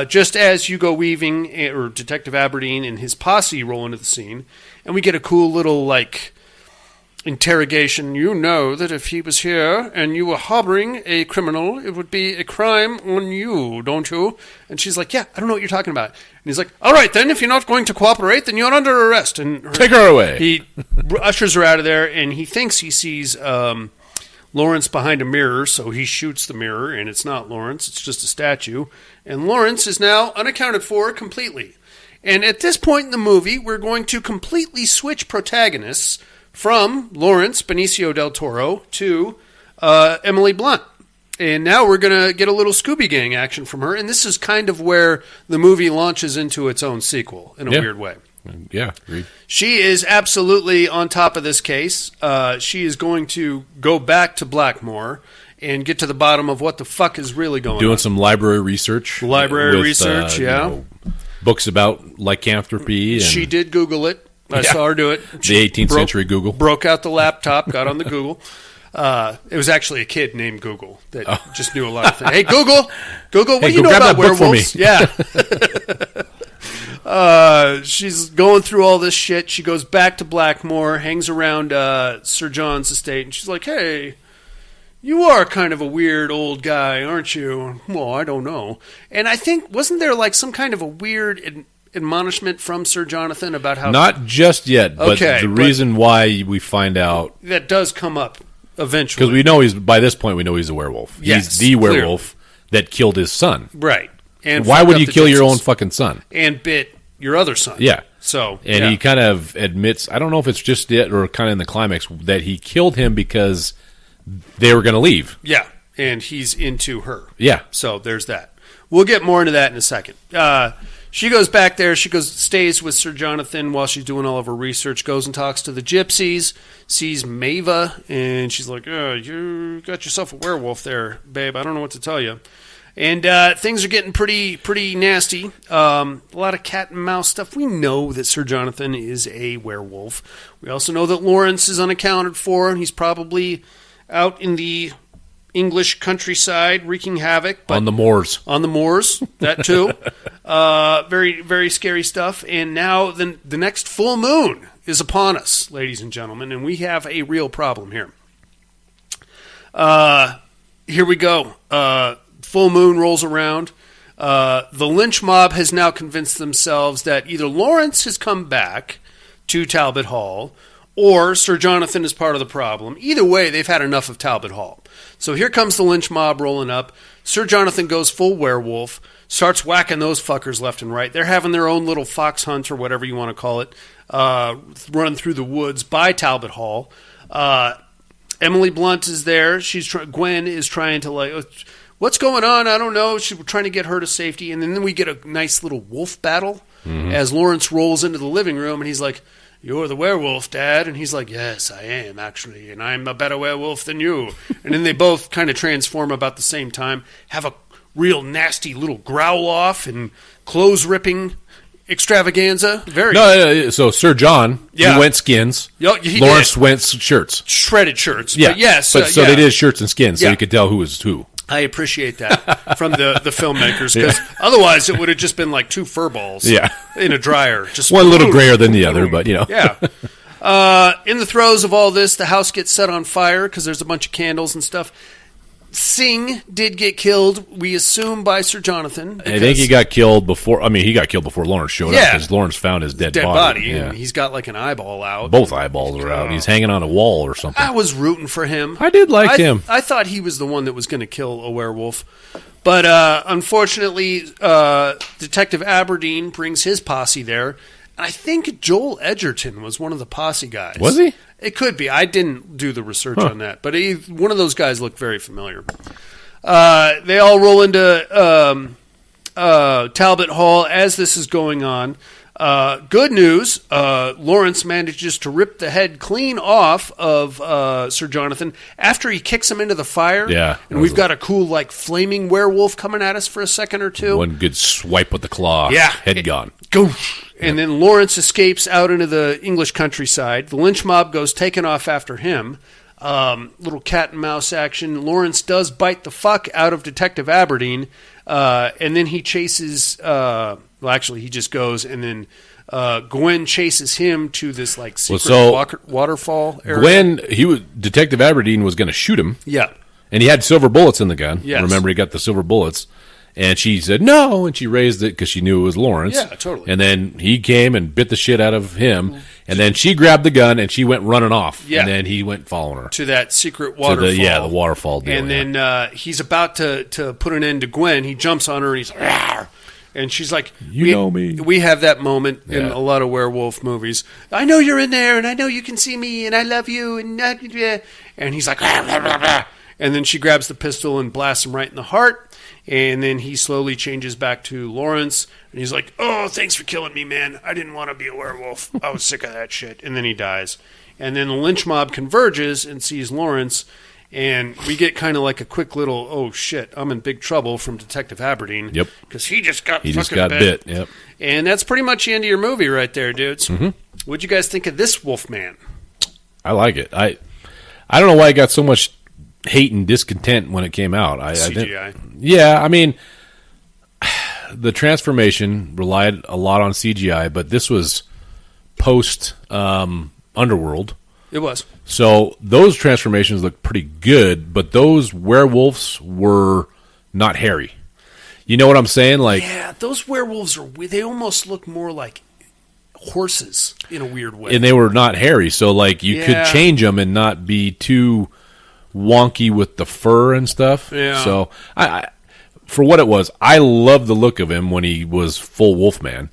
Just as Hugo Weaving, or Detective Aberdeen, and his posse roll into the scene. And we get a cool little, like, interrogation. You know that if he was here and you were harboring a criminal, it would be a crime on you, don't you? And she's like, yeah, I don't know what you're talking about. And he's like, all right, then, if you're not going to cooperate, then you're under arrest. And take her away. He ushers her out of there, and he thinks he sees Lawrence behind a mirror, so he shoots the mirror, and it's not Lawrence, it's just a statue. And Lawrence is now unaccounted for completely. And at this point in the movie, we're going to completely switch protagonists from Lawrence Benicio del Toro to Emily Blunt. And now we're going to get a little Scooby Gang action from her. And this is kind of where the movie launches into its own sequel in a weird way. Yeah, agreed. She is absolutely on top of this case. She is going to go back to Blackmore and get to the bottom of what the fuck is really going on. Doing some library research. Books about lycanthropy. And she did Google it. I saw her do it. The 18th century Google. Broke out the laptop, got on the Google. It was actually a kid named Google that just knew a lot of things. Hey, Google, what do you know about werewolves? Yeah. She's going through all this shit. She goes back to Blackmore, hangs around Sir John's estate, and she's like, hey, you are kind of a weird old guy, aren't you? Well, I don't know. And I think, wasn't there like some kind of a weird admonishment from Sir Jonathan about how... Not just yet, but the reason why we find out... That does come up eventually. Because we know by this point, we know he's a werewolf. Yes, he's the werewolf that killed his son. Right. And why would you kill your own fucking son? And bit your other son. Yeah. So, and he kind of admits, I don't know if it's just it or kind of in the climax, that he killed him because they were going to leave. Yeah. And he's into her. Yeah. So there's that. We'll get more into that in a second. She goes back there. She stays with Sir Jonathan while she's doing all of her research, goes and talks to the gypsies, sees Maeva, and she's like, you got yourself a werewolf there, babe. I don't know what to tell you. And things are getting pretty nasty. A lot of cat and mouse stuff. We know that Sir Jonathan is a werewolf. We also know that Lawrence is unaccounted for, and he's probably out in the English countryside wreaking havoc. On the moors. On the moors, that too. Very, very scary stuff. And now the next full moon is upon us, ladies and gentlemen, and we have a real problem here. Here we go. Full moon rolls around. The lynch mob has now convinced themselves that either Lawrence has come back to Talbot Hall or Sir Jonathan is part of the problem. Either way, they've had enough of Talbot Hall. So here comes the lynch mob rolling up. Sir Jonathan goes full werewolf, starts whacking those fuckers left and right. They're having their own little fox hunt or whatever you want to call it, run through the woods by Talbot Hall. Emily Blunt is there. Gwen is trying to what's going on? I don't know. She's trying to get her to safety. And then we get a nice little wolf battle as Lawrence rolls into the living room and he's like, "You're the werewolf, Dad." And he's like, "Yes, I am, actually, and I'm a better werewolf than you." And then they both kind of transform about the same time, have a real nasty little growl-off and clothes-ripping extravaganza. So Sir John, he went skins. Lawrence went shirts. Shredded shirts. Yeah. But yes. So they did shirts and skins, so you could tell who was who. I appreciate that from the filmmakers, because otherwise it would have just been like two fur balls in a dryer. Just one a little grayer than the other, but Yeah. In the throes of all this, the house gets set on fire because there's a bunch of candles and stuff. Singh did get killed, we assume, by Sir Jonathan. I think he got killed before. I mean, he got killed before Lawrence showed up because Lawrence found his dead body. Yeah. And he's got like an eyeball out. Both eyeballs are out. He's hanging on a wall or something. I was rooting for him. I did like him. I thought he was the one that was going to kill a werewolf. But unfortunately, Detective Aberdeen brings his posse there. And I think Joel Edgerton was one of the posse guys. Was he? It could be. I didn't do the research on that. But one of those guys looked very familiar. They all roll into Talbot Hall as this is going on. Good news, Lawrence manages to rip the head clean off of Sir Jonathan after he kicks him into the fire. Yeah. And we've got a cool, flaming werewolf coming at us for a second or two. One good swipe with the claw. Yeah. Head gone. Go. And then Lawrence escapes out into the English countryside. The lynch mob goes taking off after him. Little cat and mouse action. Lawrence does bite the fuck out of Detective Aberdeen. And then he chases... he just goes, and then Gwen chases him to this secret waterfall area. Detective Aberdeen was going to shoot him. Yeah. And he had silver bullets in the gun. Yes. Remember, he got the silver bullets. And she said no, and she raised it because she knew it was Lawrence. Yeah, totally. And then he came and bit the shit out of him. And then she grabbed the gun, and she went running off. Yeah. And then he went following her. To that secret waterfall. The waterfall deal. And then he's about to put an end to Gwen. He jumps on her, and he's like, "Rawr!" And she's like, You know me. We have that moment in a lot of werewolf movies. I know you're in there, and I know you can see me, and I love you. And he's like, "Rawr, rawr, rawr, rawr." And then she grabs the pistol and blasts him right in the heart. And then he slowly changes back to Lawrence. And he's like, "Oh, thanks for killing me, man. I didn't want to be a werewolf. I was sick of that shit." And then he dies. And then the lynch mob converges and sees Lawrence. And we get kind of like a quick little, "Oh, shit, I'm in big trouble" from Detective Aberdeen. Yep. Because he just got bit. Yep. And that's pretty much the end of your movie right there, dudes. Mm-hmm. What'd you guys think of this Wolfman? I like it. I don't know why it got so much hate and discontent when it came out. CGI. I mean, the transformation relied a lot on CGI, but this was post Underworld. It was. So those transformations looked pretty good, but those werewolves were not hairy. You know what I'm saying? Yeah, those werewolves they almost look more like horses in a weird way. And they were not hairy, so you could change them and not be too wonky with the fur and stuff. Yeah. So I for what it was, I love the look of him when he was full Wolfman.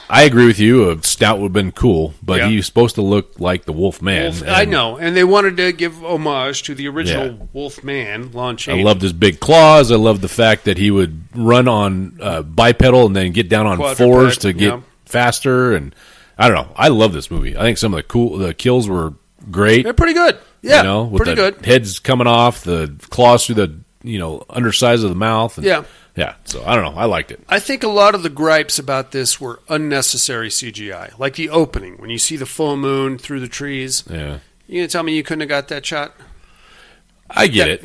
I agree with you. A stout would have been cool, but he was supposed to look like the Wolfman. I know, and they wanted to give homage to the original Wolfman, Lon Chaney. I loved his big claws. I loved the fact that he would run on bipedal and then get down on fours to get faster. And I don't know. I love this movie. I think some of the kills were great. They're pretty good. Yeah, with pretty the good. Heads coming off, the claws through the undersize of the mouth. And, yeah. Yeah, so I don't know. I liked it. I think a lot of the gripes about this were unnecessary CGI. Like the opening, when you see the full moon through the trees. Yeah. You going to tell me you couldn't have got that shot? I get it.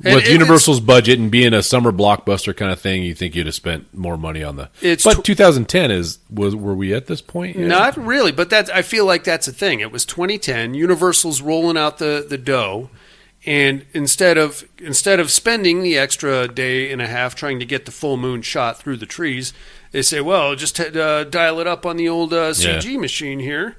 With Universal's budget and being a summer blockbuster kind of thing, you think you'd have spent more money on the... But 2010 were we at this point yet? Not really, but I feel like that's a thing. It was 2010. Universal's rolling out the dough. And instead of spending the extra day and a half trying to get the full moon shot through the trees, they say, well, just dial it up on the old CG machine here.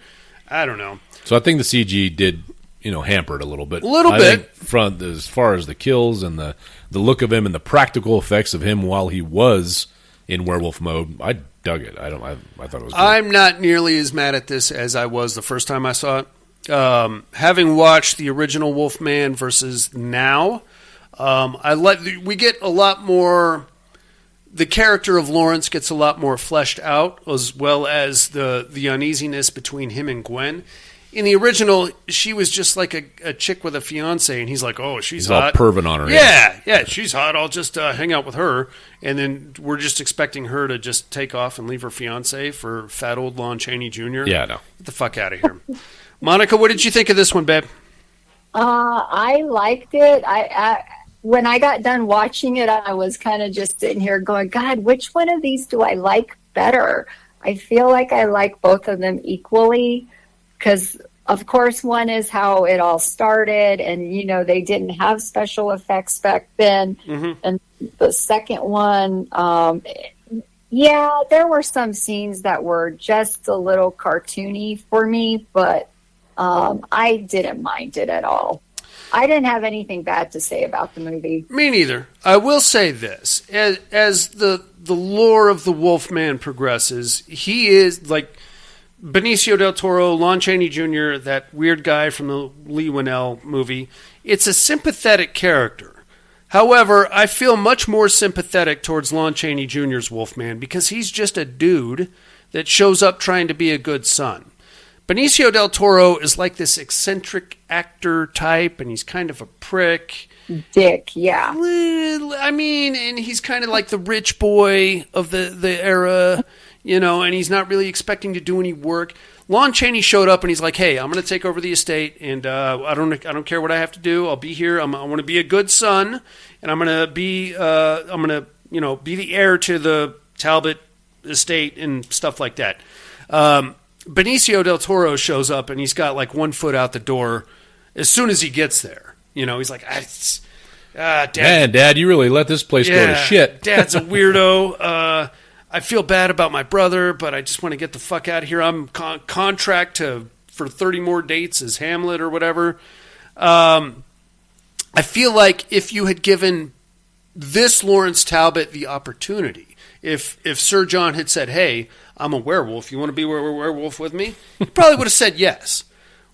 I don't know. So I think the CG did, hamper it a little bit. I think as far as the kills and the look of him and the practical effects of him while he was in werewolf mode, I dug it. I thought it was good. I'm not nearly as mad at this as I was the first time I saw it. Having watched the original Wolfman versus now, we get a lot more. The character of Lawrence gets a lot more fleshed out, as well as the uneasiness between him and Gwen. In the original, she was just like a chick with a fiance, and he's like, "Oh, she's hot." All perving on her. Yeah, she's hot. I'll just hang out with her, and then we're just expecting her to just take off and leave her fiance for fat old Lon Chaney Jr. Yeah, no, get the fuck out of here. Monica, what did you think of this one, babe? I liked it. When I got done watching it, I was kind of just sitting here going, God, which one of these do I like better? I feel like I like both of them equally because, of course, one is how it all started, and, they didn't have special effects back then. Mm-hmm. And the second one, there were some scenes that were just a little cartoony for me, but I didn't mind it at all. I didn't have anything bad to say about the movie. Me neither. I will say this. As the lore of the Wolfman progresses, he is like Benicio del Toro, Lon Chaney Jr., that weird guy from the Lee Winnell movie. It's a sympathetic character. However, I feel much more sympathetic towards Lon Chaney Jr.'s Wolfman because he's just a dude that shows up trying to be a good son. Benicio del Toro is like this eccentric actor type, and he's kind of a prick. Dick, yeah. I mean, and he's kind of like the rich boy of the era, and he's not really expecting to do any work. Lon Chaney showed up, and he's like, "Hey, I'm going to take over the estate, and I don't care what I have to do. I'll be here. I want to be a good son, and I'm going to be be the heir to the Talbot estate and stuff like that." Benicio del Toro shows up, and he's got like 1 foot out the door as soon as he gets there. He's like, Dad. Man, Dad, you really let this place go to shit. Dad's a weirdo. I feel bad about my brother, but I just want to get the fuck out of here. I'm contract for 30 more dates as Hamlet or whatever. I feel like if you had given this Lawrence Talbot the opportunity, if Sir John had said, "Hey, I'm a werewolf. You want to be a werewolf with me?" He probably would have said yes.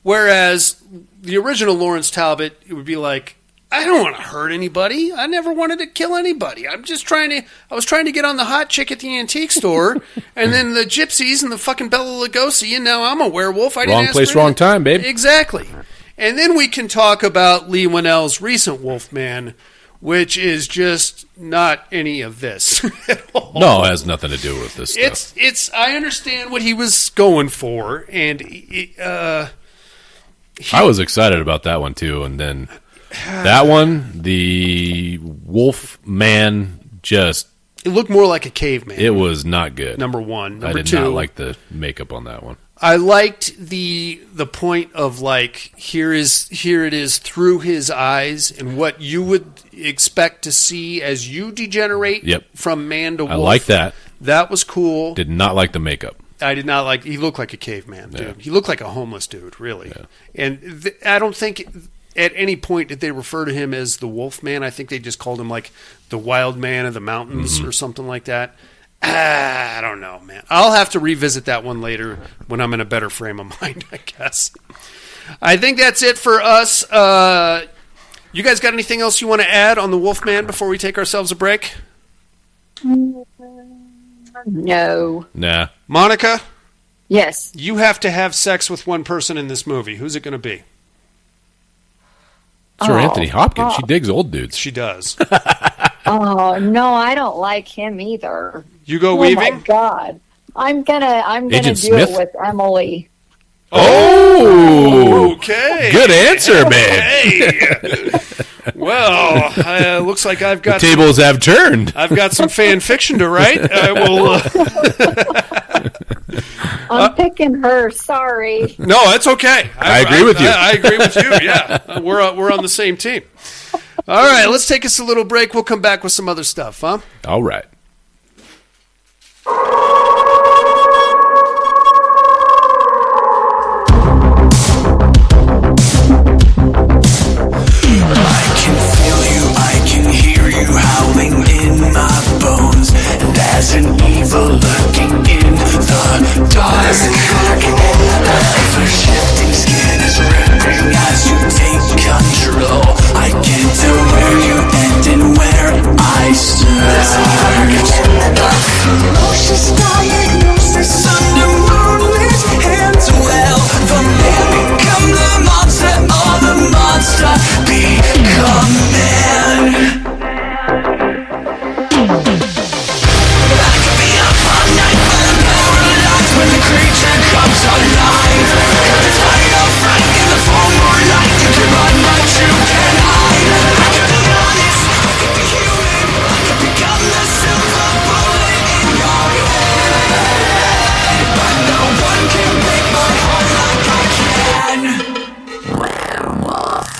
Whereas the original Lawrence Talbot, it would be like, "I don't want to hurt anybody. I never wanted to kill anybody. I was trying to get on the hot chick at the antique store, and then the gypsies and the fucking Bela Lugosi, and now I'm a werewolf. I didn't wrong ask place, for wrong time, babe." Exactly. And then we can talk about Lee Winnell's recent Wolfman, which is just not any of this at all. No, it has nothing to do with this stuff. I understand what he was going for, and I was excited about that one too, and then that one, the Wolfman, just it looked more like a caveman. It was not good. Number one. I did not like the makeup on that one. I liked the point of like here it is through his eyes and what you would expect to see as you degenerate from man to wolf. I like that. That was cool. Did not like the makeup. I did not like. He looked like a caveman, dude. Yeah. He looked like a homeless dude, really. Yeah. And I don't think at any point did they refer to him as the Wolfman. I think they just called him like the Wild Man of the Mountains or something like that. I don't know, man. I'll have to revisit that one later when I'm in a better frame of mind, I guess. I think that's it for us. You guys got anything else you want to add on the Wolfman before we take ourselves a break? No. Nah. Monica? Yes. You have to have sex with one person in this movie. Who's it going to be? Sir Anthony Hopkins. She digs old dudes. She does. Oh no, I don't like him either. Hugo Weaving? Oh my God, I'm gonna Agent do Smith? it with Emily. Oh, okay. Good answer, man. Hey. Well, looks like I've got The tables have turned. I've got some fan fiction to write. I will. I'm picking her. Sorry. No, that's okay. I agree with you. I agree with you. Yeah, we're on the same team. All right, let's take us a little break. We'll come back with some other stuff, huh? All right. Howling in my bones, and as an evil lurking in the dark, ever-shifting skin is ripping as you take control. I can't tell where you end and where I start. Ferocious diagnosis under moonlit hands. Well, the man become the monster, or the monster become man. When the creature comes alive, it's fight or fright in the form or light. You can run but you can hide. I can be honest, I can be human, I can become the silver bullet in your head. But no one can break my heart like I can. Werewolf.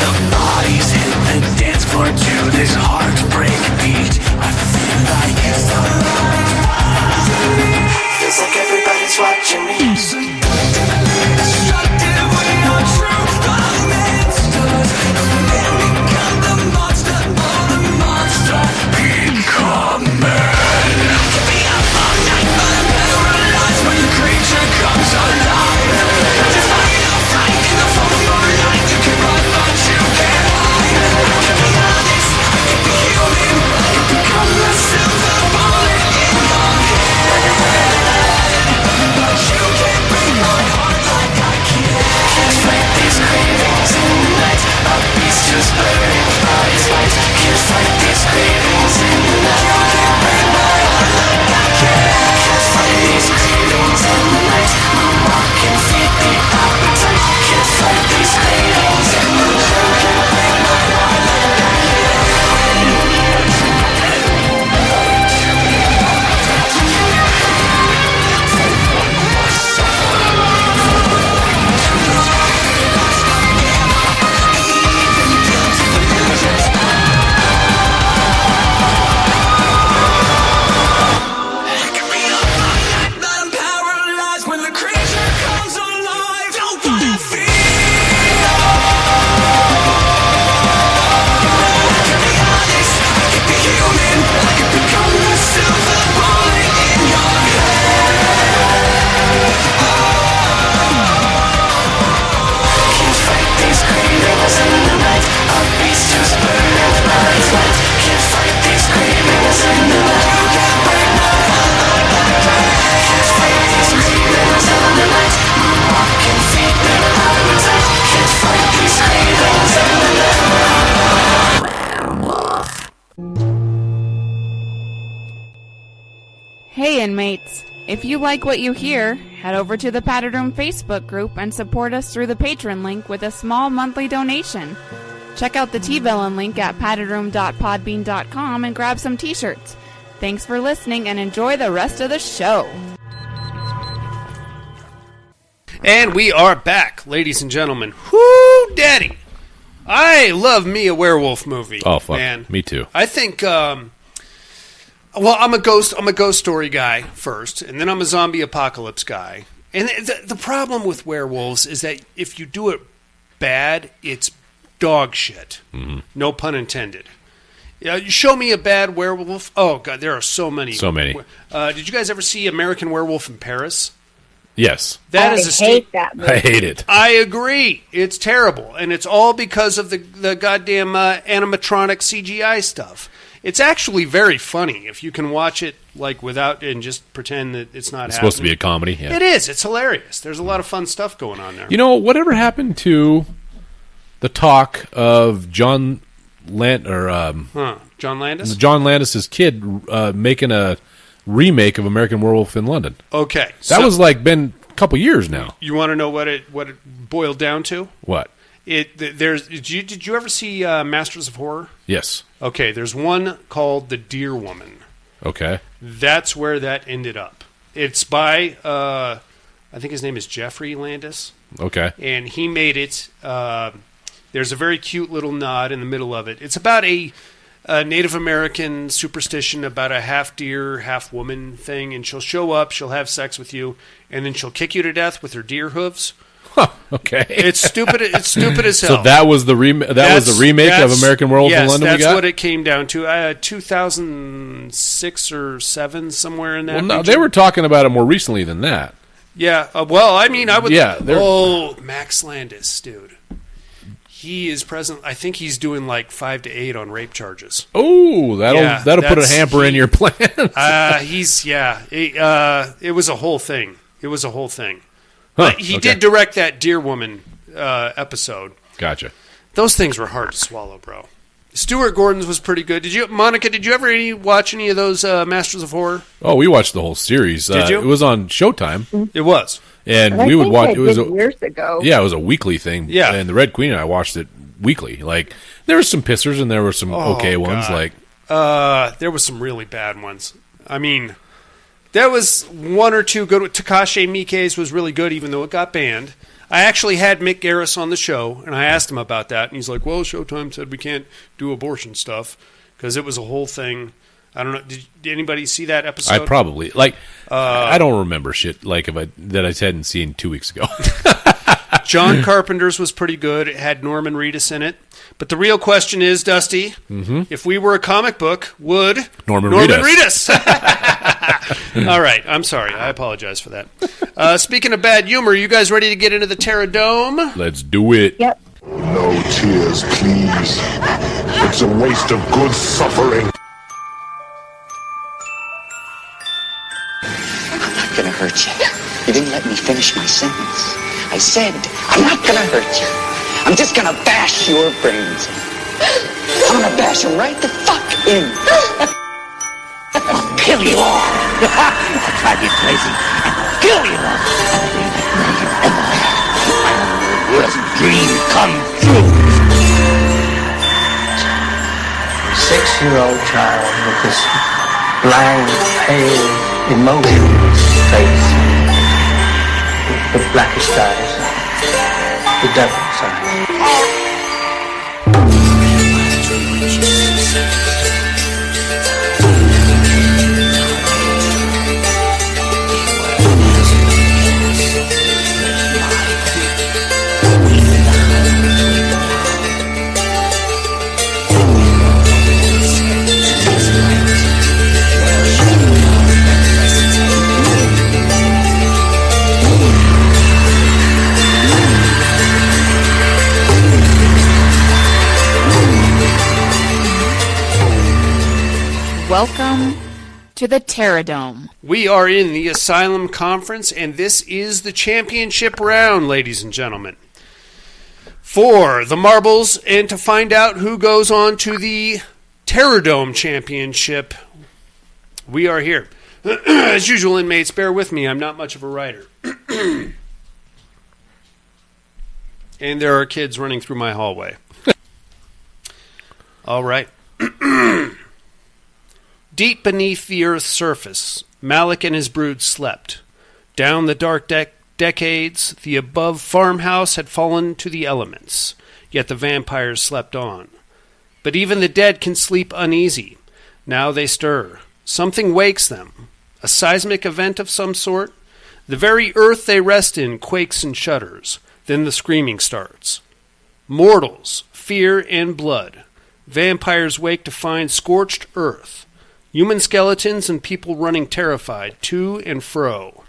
The bodies hit the dance floor to this heartbreak beat. I feel like it's the right. Feels like everybody's watching me. Destructive, we are true monsters. The man become the monster, or the monster become man. I can be up all night, but I'm paralyzed when the creature comes alive. Just fight or fight in the form or light. You can run, but you can't hide. I can be honest, I can be human, I can become the silver bullet in your head. But you can't break my heart like I can. Can't fight these cravings in the night. A beast just burning by his light. Can't fight these cravings in the night. You can't break my heart like I can. Can't fight these cravings in the night. I'm walking feet the appetite. Can't fight these cravings in the night. You can't break my heart like I can be up all night, but I'm paralyzed when the creature comes alive. Don't wanna feel. I can be honest, I can be human, I can become the silver bullet in your head. Can't fight these cravings in the night. A beast just burning by his light. Can't fight these cravings in the night. You can't break my heart like I can. Can't fight these cravings in the night. I'm walking feet their appetite. Can't fight these cravings in the night. Werewolf. Hey, inmates. If you like what you hear, head over to the Padded Room Facebook group and support us through the Patreon link with a small monthly donation. Check out the T-Villain link at paddedroom.podbean.com and grab some t-shirts. Thanks for listening and enjoy the rest of the show. And we are back, ladies and gentlemen. Whoo, daddy! I love me a werewolf movie. Oh, fuck. Man. Me too. I think. Well, I'm a ghost story guy first, and then I'm a zombie apocalypse guy. And the problem with werewolves is that if you do it bad, it's dog shit. Mm-hmm. No pun intended. You show me a bad werewolf. Oh god, there are so many. So many. Did you guys ever see American Werewolf in Paris? Yes. I hate that movie. I hate it. I agree. It's terrible. And it's all because of the goddamn animatronic CGI stuff. It's actually very funny if you can watch it like without and just pretend that it's not Supposed to be a comedy. Yeah. It is. It's hilarious. There's a lot of fun stuff going on there. You know, whatever happened to the talk of John John Landis? John Landis's kid making a remake of American Werewolf in London? Okay. That was like been a couple years now. You want to know what it boiled down to? What? Did you ever see Masters of Horror? Yes. Okay, there's one called The Deer Woman. Okay. That's where that ended up. It's by, I think his name is Jeffrey Landis. Okay. And he made it. There's a very cute little nod in the middle of it. It's about a Native American superstition about a half deer, half woman thing. And she'll show up, she'll have sex with you, and then she'll kick you to death with her deer hooves. Huh, okay. It's stupid. It's stupid as hell. So that was the remake of American Werewolf in London. Yes, that's we got? what it came down to. 2006 or 7, somewhere in that. Well, no, region. they were talking about it more recently than that. Yeah. Well, I mean, I would. Yeah. Max Landis, dude. He is present. I think he's doing like 5 to 8 on rape charges. Oh, that'll put a hamper in your plans. It was a whole thing. Huh, He did direct that Deer Woman episode. Gotcha. Those things were hard to swallow, bro. Stuart Gordon's was pretty good. Monica? Did you ever watch any of those Masters of Horror? Oh, we watched the whole series. Did you? It was on Showtime. It was, and I we would think watch. I It was did years ago. Yeah, it was a weekly thing. Yeah, and the Red Queen and I watched it weekly. Like there were some pissers and there were some okay ones. Like there was some really bad ones. I mean, there was one or two good. Takashi Miike's was really good, even though it got banned. I actually had Mick Garris on the show, and I asked him about that, and he's like, well, Showtime said we can't do abortion stuff, because it was a whole thing. I don't know. Did anybody see that episode? I probably. I don't remember shit that I hadn't seen 2 weeks ago. John Carpenter's was pretty good. It had Norman Reedus in it. But the real question is, Dusty, if we were a comic book, would Norman Reedus. All right. I'm sorry. I apologize for that. Speaking of bad humor, you guys ready to get into the Terror Dome? Let's do it. Yep. No tears, please. It's a waste of good suffering. I'm not gonna hurt you. You didn't let me finish my sentence. I said, I'm not gonna hurt you. I'm just gonna bash your brains in. I'm gonna bash them right the fuck in. I'll kill you all. I'll drive you crazy and I'll kill you all. My worst dream come true. 6-year-old child with this blank, pale, emotionless face. The blackest eyes. The devil's eyes. Welcome to the Terror Dome. We are in the Asylum Conference, and this is the championship round, ladies and gentlemen. For the marbles, and to find out who goes on to the Terror Dome Championship, we are here. As usual, inmates, bear with me. I'm not much of a writer. And there are kids running through my hallway. All right. Deep beneath the Earth's surface, Malik and his brood slept. Down the dark decades, the above farmhouse had fallen to the elements, yet the vampires slept on. But even the dead can sleep uneasy. Now they stir. Something wakes them. A seismic event of some sort. The very earth they rest in quakes and shudders. Then the screaming starts. Mortals, fear and blood. Vampires wake to find scorched earth. Human skeletons and people running terrified to and fro.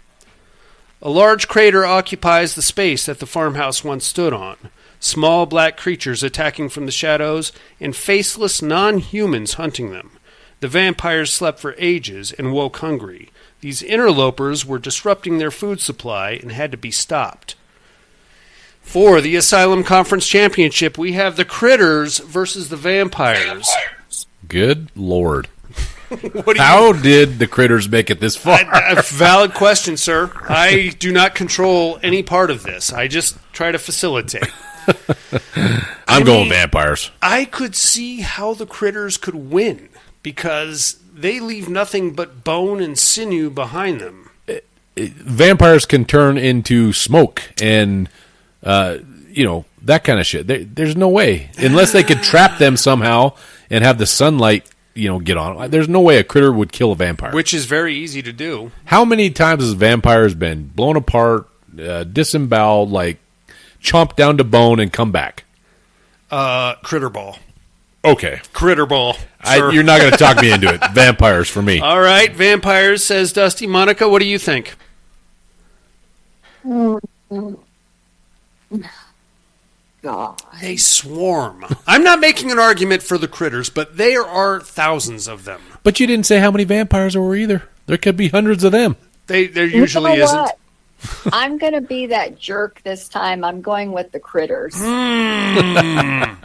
A large crater occupies the space that the farmhouse once stood on. Small black creatures attacking from the shadows, and faceless non-humans hunting them. The vampires slept for ages and woke hungry. These interlopers were disrupting their food supply and had to be stopped. For the Asylum Conference Championship, we have the Critters versus the Vampires. Good Lord. How did the Critters make it this far? Valid question, sir. I do not control any part of this. I just try to facilitate. I'm going Vampires. I could see how the Critters could win because they leave nothing but bone and sinew behind them. Vampires can turn into smoke and, that kind of shit. There's no way. Unless they could trap them somehow and have the sunlight, get on. There's no way a critter would kill a vampire. Which is very easy to do. How many times has vampires been blown apart, disemboweled, chomped down to bone and come back? Critter ball. Okay. Critter ball. You're not going to talk me into it. Vampires for me. All right. Vampires, says Dusty. Monica, what do you think? God. They swarm. I'm not making an argument for the Critters, but there are thousands of them. But you didn't say how many vampires there were either. There could be hundreds of them. There usually isn't. What? I'm going to be that jerk this time. I'm going with the Critters. I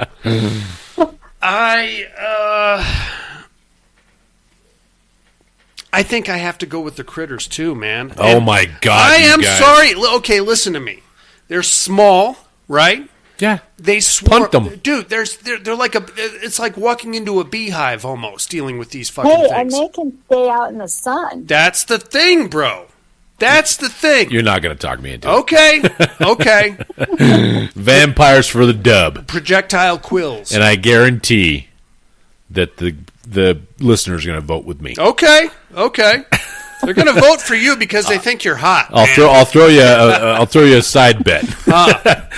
think I have to go with the Critters too, man. Oh my God! I am sorry. Okay, listen to me. They're small, right? Yeah. They swarm. Punt them, dude. They're like it's like walking into a beehive almost, dealing with these fucking things. And they can stay out in the sun. That's the thing, bro. That's the thing. You're not going to talk me into it. Okay. Vampires for the dub. Projectile quills. And I guarantee that the listeners are going to vote with me. Okay. They're going to vote for you because they think you're hot. I'll throw you a side bet.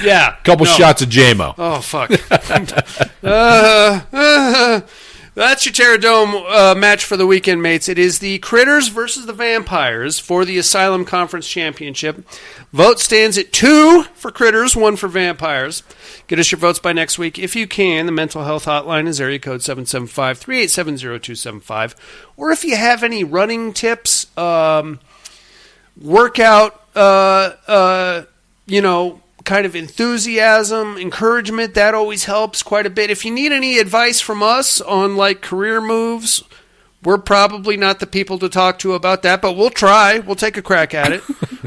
Yeah. Couple shots of JMO. Oh fuck. That's your Terradome match for the weekend, mates. It is the Critters versus the Vampires for the Asylum Conference Championship. Vote stands at 2 for Critters, 1 for Vampires. Get us your votes by next week if you can. The mental health hotline is area code 775-387-0275. Or if you have any running tips, workout, kind of enthusiasm, encouragement, that always helps quite a bit. If you need any advice from us on career moves, we're probably not the people to talk to about that, but we'll try. We'll take a crack at it.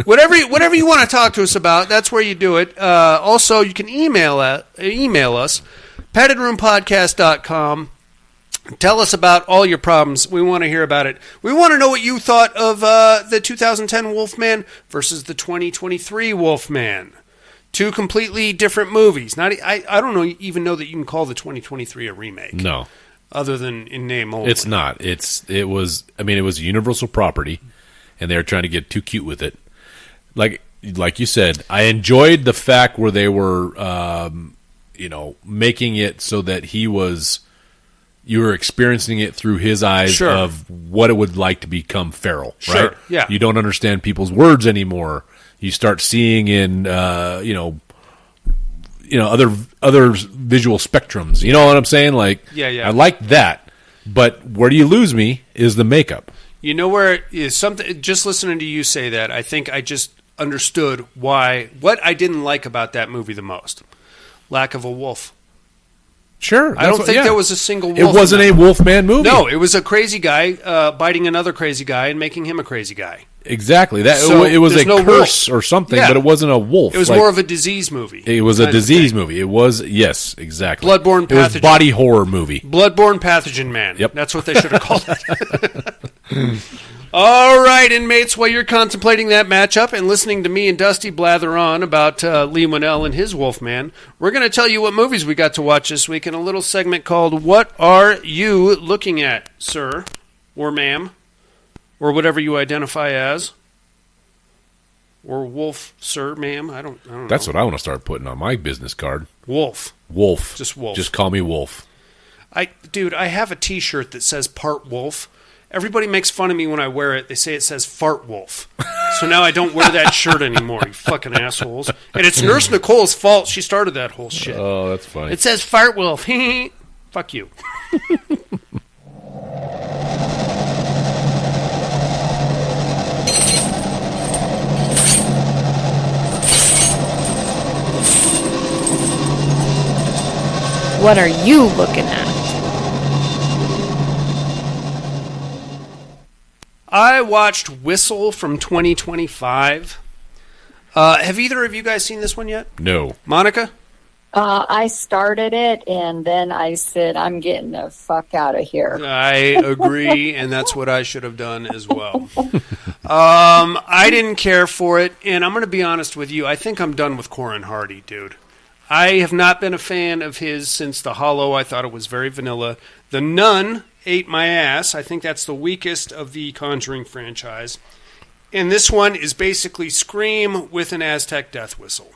Whatever you want to talk to us about, that's where you do it. Also, you can email us, paddedroompodcast.com. Tell us about all your problems. We want to hear about it. We want to know what you thought of the 2010 Wolfman versus the 2023 Wolfman. 2 completely different movies. I don't even know that you can call the 2023 a remake. No. Other than in name only. It's not. It was Universal property, and they were trying to get too cute with it. Like you said, I enjoyed the fact where they were, making it so that you were experiencing it through his eyes of what it would like to become feral, right? Yeah. You don't understand people's words anymore. You start seeing in, other visual spectrums. You know what I'm saying? Yeah. I like that, but where do you lose me is the makeup. You know where it is something. Just listening to you say that, I think I just understood what I didn't like about that movie the most. Lack of a wolf. Sure. I don't think there was a single wolf. It wasn't a Wolfman movie. No, it was a crazy guy biting another crazy guy and making him a crazy guy. Exactly. It was a curse or something, but it wasn't a wolf. It was more of a disease movie. It was a disease movie. It was, yes, exactly. Bloodborne pathogen. It was body horror movie. Bloodborne pathogen man. Yep. That's what they should have called it. All right, inmates, while you're contemplating that matchup and listening to me and Dusty blather on about Lee Winnell and his Wolfman, we're going to tell you what movies we got to watch this week in a little segment called What Are You Looking At, Sir? Or Ma'am? Or whatever you identify as. Or Wolf, sir, ma'am. I don't know. That's what I want to start putting on my business card. Wolf. Wolf. Just Wolf. Just call me Wolf. I have a T-shirt that says part wolf. Everybody makes fun of me when I wear it. They say it says fart wolf. So So now I don't wear that shirt anymore, you fucking assholes. And it's Nurse Nicole's fault. She started that whole shit. Oh, that's funny. It says Fart Wolf. Fuck you. What are you looking at? I watched Whistle from 2025. Have either of you guys seen this one yet? No. Monica? I started it, and then I said, I'm getting the fuck out of here. I agree, and that's what I should have done as well. I didn't care for it, and I'm going to be honest with you. I think I'm done with Corin Hardy, dude. I have not been a fan of his since The Hollow. I thought it was very vanilla. The Nun ate my ass. I think that's the weakest of the Conjuring franchise. And this one is basically Scream with an Aztec death whistle.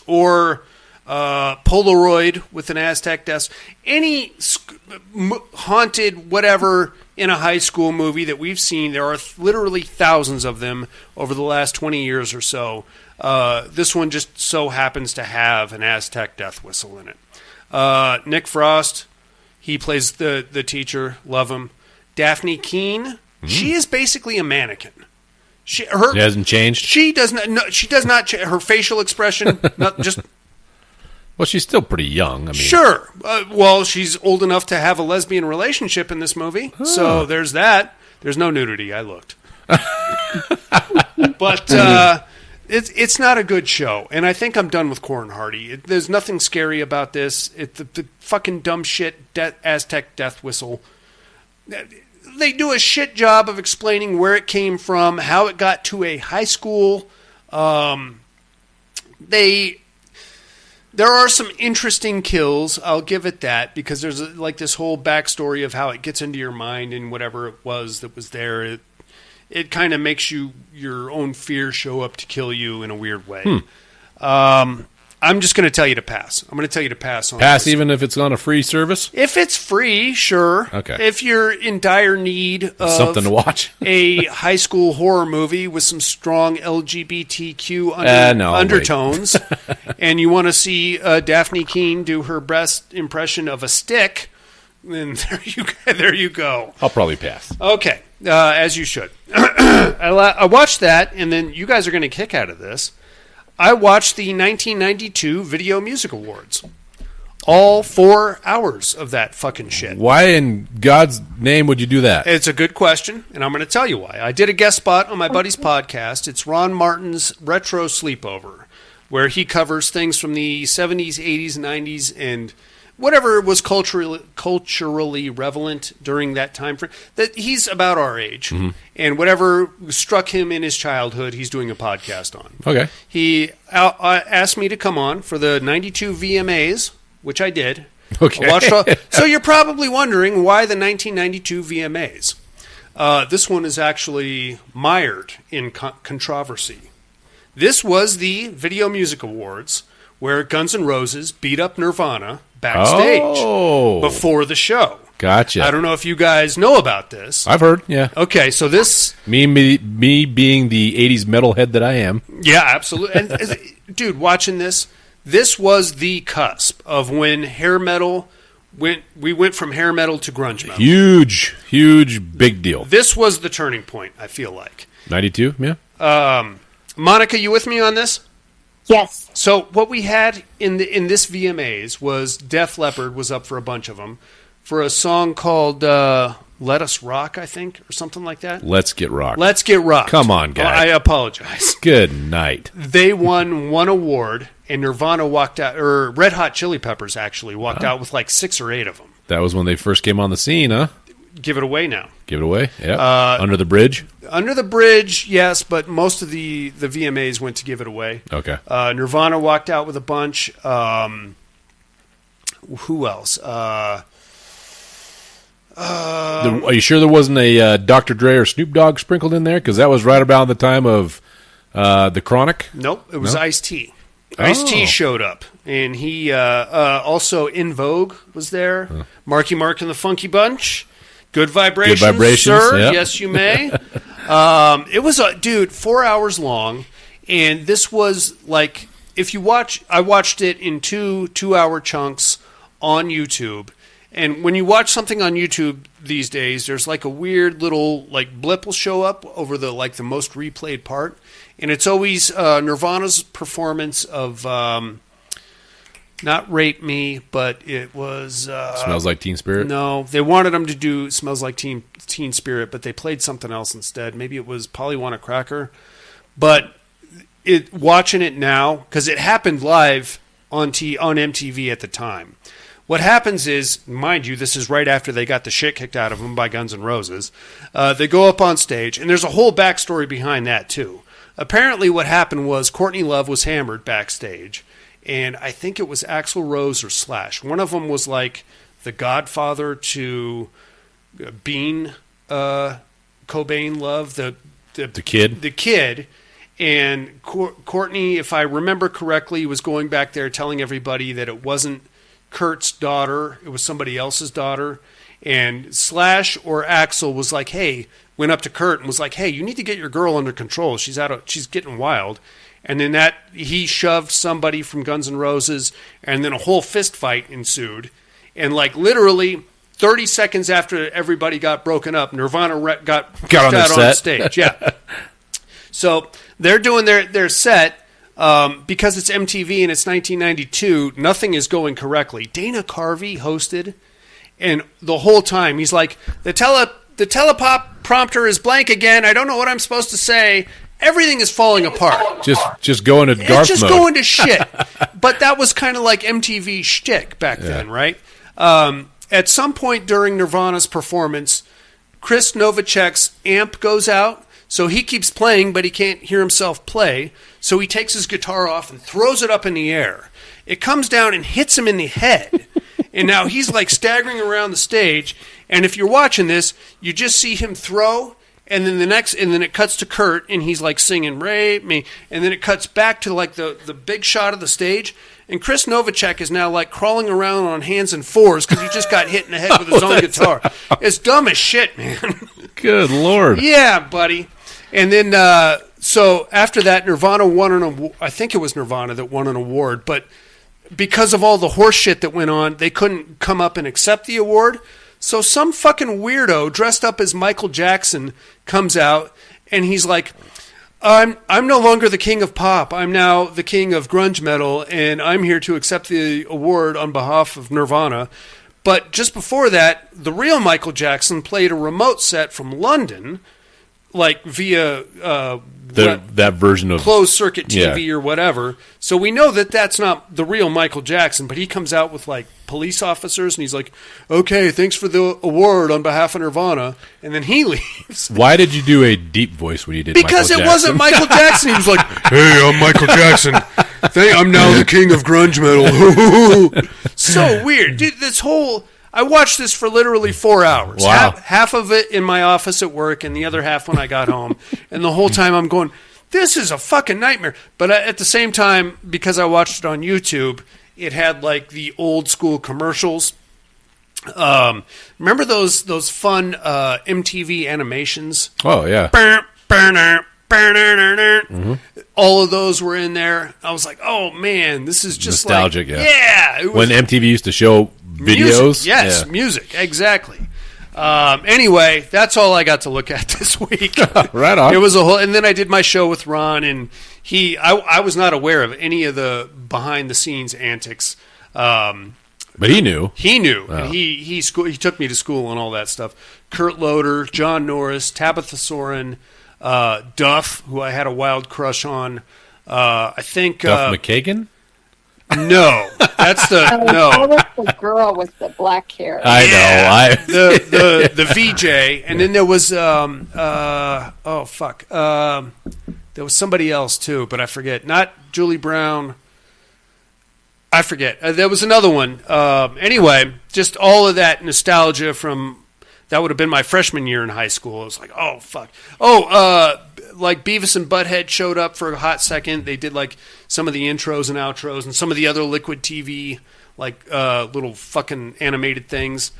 Or Polaroid with an Aztec death. Any haunted whatever in a high school movie that we've seen, there are literally thousands of them over the last 20 years or so. This one just so happens to have an Aztec death whistle in it. Nick Frost, he plays the teacher. Love him. Daphne Keane, she is basically a mannequin. She hasn't changed. She does not. No, she does not. Her facial expression, not just. Well, she's still pretty young. I mean, sure. Well, she's old enough to have a lesbian relationship in this movie, so there's that. There's no nudity. I looked, but it's not a good show, and I think I'm done with Corin Hardy. There's nothing scary about this. The fucking dumb shit Aztec death whistle. They do a shit job of explaining where it came from, how it got to a high school. There are some interesting kills, I'll give it that, because there's like this whole backstory of how it gets into your mind and whatever it was that was there. It kind of makes your own fear show up to kill you in a weird way. I'm just going to tell you to pass. I'm going to tell you to pass on Pass this. even if it's on a free service? If it's free, sure. Okay. If you're in dire need of something to watch, a high school horror movie with some strong LGBTQ undertones, and you want to see Daphne Keane do her best impression of a stick, then there you go. I'll probably pass. Okay, as you should. I watched that, and then you guys are going to kick out of this. I watched the 1992 Video Music Awards. All 4 hours of that fucking shit. Why in God's name would you do that? It's a good question, and I'm going to tell you why. I did a guest spot on my buddy's podcast. It's Ron Martin's Retro Sleepover, where he covers things from the 70s, 80s, 90s, and whatever was culturally relevant during that time frame. That he's about our age, and whatever struck him in his childhood, he's doing a podcast on. Okay. He asked me to come on for the 92 VMAs, which I did. Okay. I watched all, so you're probably wondering why the 1992 VMAs. This one is actually mired in controversy. This was the Video Music Awards, where Guns N' Roses beat up Nirvana backstage before the show. Gotcha. I don't know if you guys know about this. I've heard, yeah. Okay, so this... Me being the 80s metalhead that I am. Yeah, absolutely. And, dude, watching this was the cusp of when hair metal... We went from hair metal to grunge metal. Huge, big deal. This was the turning point, I feel like. 92, yeah. Monica, you with me on this? Yes. So what we had in this VMAs was Def Leppard was up for a bunch of them for a song called Let Us Rock, I think, or something like that. Let's Get Rocked. Let's Get Rocked. Come on, guys. I apologize. Good night. They won one award, and Nirvana walked out, or Red Hot Chili Peppers actually walked out with like 6 or 8 of them. That was when they first came on the scene, huh? Give it away now. Give it away? Yeah. Under the Bridge? Under the Bridge, yes, but most of the VMAs went to Give It Away. Okay. Nirvana walked out with a bunch. Who else? Are you sure there wasn't a Dr. Dre or Snoop Dogg sprinkled in there? Because that was right about the time of The Chronic? Nope, it was Ice-T. Ice-T showed up, and he also In Vogue was there. Marky Mark and the Funky Bunch. Good Vibrations, sir. Yep. Yes, you may. It was, 4 hours long, and this was like, if you watch, I watched it in 2-hour chunks on YouTube. And when you watch something on YouTube these days, there's like a weird little like blip will show up over the most replayed part, and it's always Nirvana's performance of not Rape Me, but it was Smells Like Teen Spirit. No, they wanted them to do Smells Like Teen Spirit, but they played something else instead. Maybe it was Polly Want a Cracker, but watching it now because it happened live on MTV at the time. What happens is, mind you, this is right after they got the shit kicked out of them by Guns N' Roses. They go up on stage, and there's a whole backstory behind that, too. Apparently what happened was Courtney Love was hammered backstage, and I think it was Axl Rose or Slash. One of them was like the godfather to Bean Cobain Love, the kid. The kid. And Courtney, if I remember correctly, was going back there telling everybody that it wasn't Kurt's daughter, it was somebody else's daughter, and Slash or Axl was like, went up to Kurt and was like, hey, you need to get your girl under control, she's getting wild. And then he shoved somebody from Guns N' Roses, and then a whole fist fight ensued, and like literally 30 seconds after everybody got broken up, Nirvana got pushed out on stage. Yeah. So they're doing their set. Because it's MTV and it's 1992, nothing is going correctly. Dana Carvey hosted, and the whole time he's like, the telepop prompter is blank again. I don't know what I'm supposed to say. Everything is falling apart. Just going to Garth It's just mode. going to shit. But that was kind of like MTV shtick back then, right? At some point during Nirvana's performance, Chris Novacek's amp goes out. So he keeps playing, but he can't hear himself play. So he takes his guitar off and throws it up in the air. It comes down and hits him in the head. And now he's like staggering around the stage. And if you're watching this, you just see him throw. And then it cuts to Kurt, and he's like singing "Rape Me," and then it cuts back to like the big shot of the stage, and Chris Novacek is now like crawling around on hands and fours because he just got hit in the head with his own guitar. It's dumb as shit, man. Good Lord. Yeah, buddy. And then so after that, Nirvana won an award. I think it was Nirvana that won an award, but because of all the horse shit that went on, they couldn't come up and accept the award. So some fucking weirdo dressed up as Michael Jackson comes out, and he's like, I'm no longer the king of pop. I'm now the king of grunge metal, and I'm here to accept the award on behalf of Nirvana. But just before that, the real Michael Jackson played a remote set from London, like via that version of closed circuit TV or whatever. So we know that that's not the real Michael Jackson, but he comes out with like police officers and he's like, okay, thanks for the award on behalf of Nirvana. And then he leaves. Why did you do a deep voice when you did because Michael Jackson? It wasn't Michael Jackson. He was like, hey, I'm Michael Jackson. I'm now the king of grunge metal. So weird. Dude, I watched this for literally 4 hours. Wow. Half of it in my office at work and the other half when I got home. And the whole time I'm going, this is a fucking nightmare. But at the same time, because I watched it on YouTube, it had like the old school commercials. Remember those fun MTV animations? Oh, yeah. Mm-hmm. All of those were in there. I was like, oh, man, this is just nostalgic, like... Yeah. It was when MTV used to show videos. Music, yes, music, exactly. Anyway, that's all I got to look at this week. Right on. It was a whole, and then I did my show with Ron, and I was not aware of any of the behind the scenes antics. But he knew. He knew. Oh. And he took me to school and all that stuff. Kurt Loder, John Norris, Tabitha Soren, Duff, who I had a wild crush on. I think Duff McKagan. No, that's the no. That was the girl with the black hair. I know. The VJ, and then there was there was somebody else too, but I forget. Not Julie Brown. I forget. There was another one. Anyway, just all of that nostalgia from that would have been my freshman year in high school. I was like, oh fuck. Like Beavis and Butthead showed up for a hot second. They did like some of the intros and outros and some of the other Liquid TV like little fucking animated things.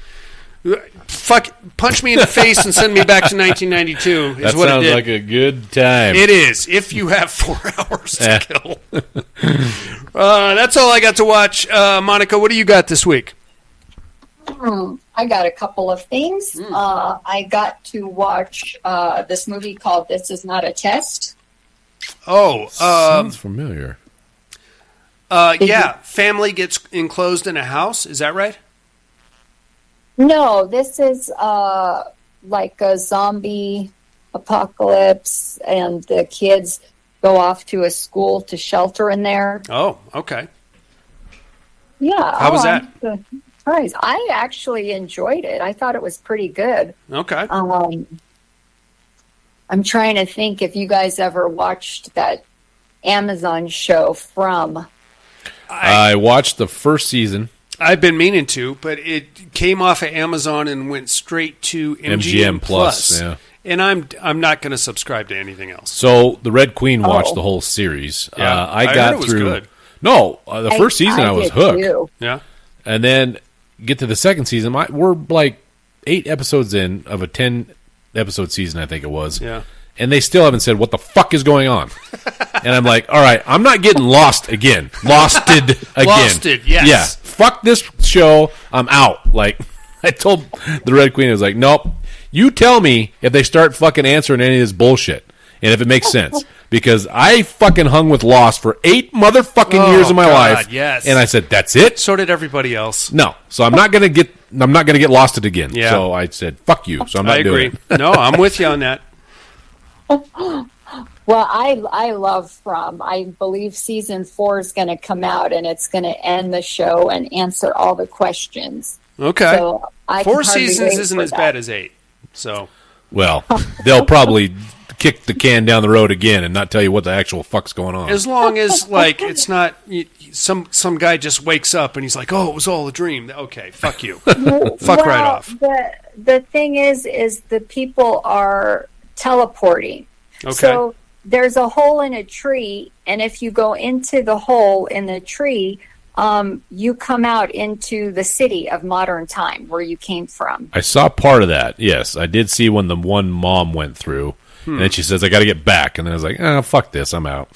Fuck, punch me in the face and send me back to 1992 is that what it sounds did. like a good time. It is, if you have 4 hours to kill. That's all I got to watch. Monica, what do you got this week? I got a couple of things. I got to watch this movie called This Is Not a Test. Oh, sounds familiar. Yeah, family gets enclosed in a house. Is that right? No, this is like a zombie apocalypse, and the kids go off to a school to shelter in there. Oh, okay. Yeah. How was that? Surprised. I actually enjoyed it. I thought it was pretty good. Okay. I'm trying to think if you guys ever watched that Amazon show From. I watched the first season. I've been meaning to, but it came off of Amazon and went straight to MGM Plus. Yeah. And I'm not going to subscribe to anything else. So the Red Queen watched the whole series. Yeah, I got heard it was through. good. No, the first season I was did hooked. too. Yeah. And then get to the second season. We're like 8 episodes in of a 10-episode season, I think it was. Yeah. And they still haven't said what the fuck is going on. And I'm like, all right, I'm not getting lost again. Losted again. Losted, yes. Yeah. Fuck this show. I'm out. Like, I told the Red Queen, I was like, nope. You tell me if they start fucking answering any of this bullshit and if it makes sense. Because I fucking hung with Lost for 8 motherfucking years of my life. Yes. And I said, that's it? So did everybody else. No. So I'm not gonna get losted again. Yeah. So I said, fuck you. So I'm not I agree. doing it. No, I'm with you on that. Well, I love From. I believe season 4 is going to come out, and it's going to end the show and answer all the questions. Okay. So I 4 can hardly seasons wait isn't for as that. bad as 8. So Well, they'll probably kick the can down the road again and not tell you what the actual fuck's going on. as long as like it's not some guy just wakes up and he's like, "Oh, it was all a dream." Okay, fuck you. Fuck right off. The thing is the people are teleporting. Okay. So there's a hole in a tree, and if you go into the hole in the tree, you come out into the city of modern time where you came from. I saw part of that. Yes, I did see when the one mom went through. And then she says, I got to get back. And then I was like, oh, fuck this. I'm out.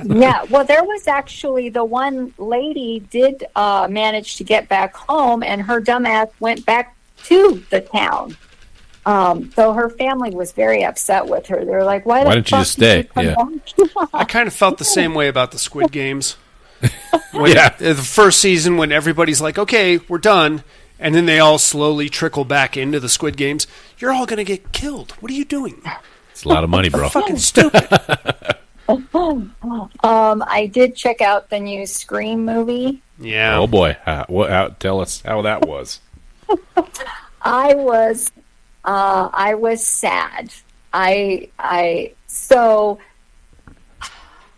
Yeah, well, there was actually the one lady did manage to get back home, and her dumbass went back to the town. So her family was very upset with her. They're like, why didn't you just stay? Yeah. I kind of felt the same way about the Squid Games. The first season when everybody's like, okay, we're done. And then they all slowly trickle back into the Squid Games. You're all going to get killed. What are you doing? It's a lot of money, bro. Fucking stupid. I did check out the new Scream movie. Yeah. Oh, boy. Tell us how that was. I was sad. So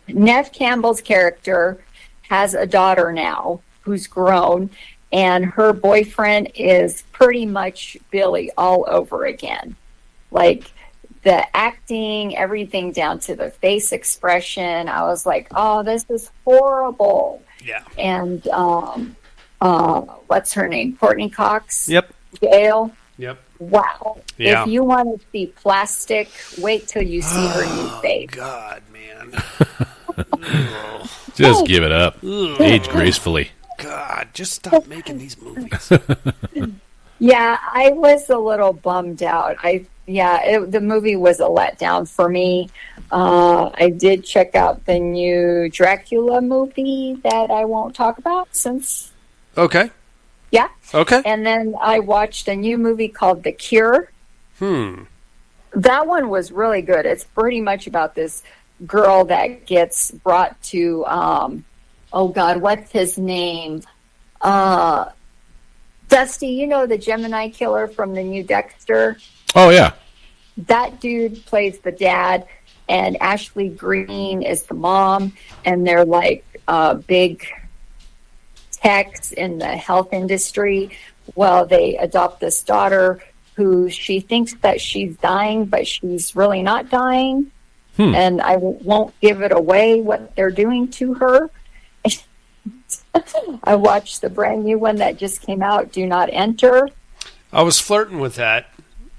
Nev Campbell's character has a daughter now who's grown, and her boyfriend is pretty much Billy all over again. Like the acting, everything down to the face expression. I was like, oh, this is horrible. Yeah. And what's her name? Courtney Cox? Yep. Gail? Yep. Wow. Yeah. If you want to see plastic, wait till you see her new face. God, man. Just give it up. Age gracefully. God, just stop making these movies. Yeah, I was a little bummed out. The movie was a letdown for me. I did check out the new Dracula movie that I won't talk about since. Okay. Yeah. Okay. And then I watched a new movie called The Cure. That one was really good. It's pretty much about this girl that gets brought to, oh God, what's his name? Dusty, you know the Gemini killer from the new Dexter? Oh, yeah. That dude plays the dad, and Ashley Greene is the mom, and they're like big techs in the health industry. Well, they adopt this daughter who she thinks that she's dying, but she's really not dying. And I won't give it away what they're doing to her. I watched the brand new one that just came out, Do Not Enter. I was flirting with that.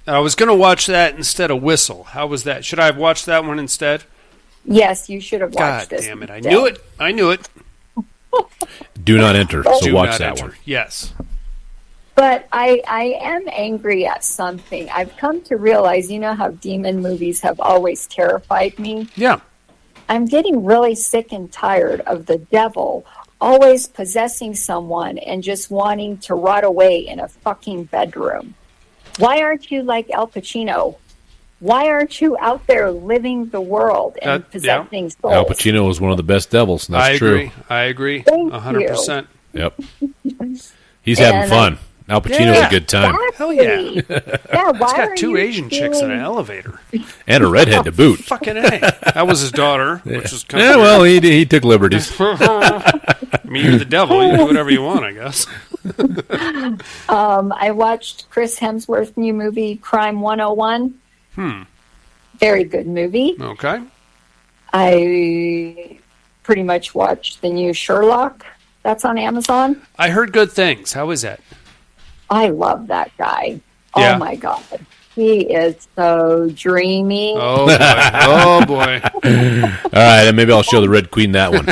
I was going to watch that instead of Whistle. How was that? Should I have watched that one instead? Yes, you should have watched this. God damn it. I knew it. I knew it. Do not enter, so Do watch not that enter. one. Yes. But I am angry at something. I've come to realize, you know how demon movies have always terrified me? Yeah. I'm getting really sick and tired of the devil always possessing someone and just wanting to rot away in a fucking bedroom. Why aren't you like Al Pacino? Why aren't you out there living the world and possessing souls? Al Pacino was one of the best devils, and that's true. I agree. Thank 100%. Yep. He's having fun. Al Pacino's a good time. Hell yeah. Yeah, why He's got are 2 you Asian chicks in an doing- elevator. And a redhead to boot. Fucking A. That was his daughter, which was kind Yeah, of well, he took liberties. I mean, you're the devil. You can do whatever you want, I guess. I watched Chris Hemsworth's new movie, Crime 101. Very good movie. Okay. I pretty much watched the new Sherlock. That's on Amazon. I heard good things. How is that? I love that guy. Yeah. Oh, my God. He is so dreamy. Oh, boy. Oh, boy. All right, and maybe I'll show the Red Queen that one.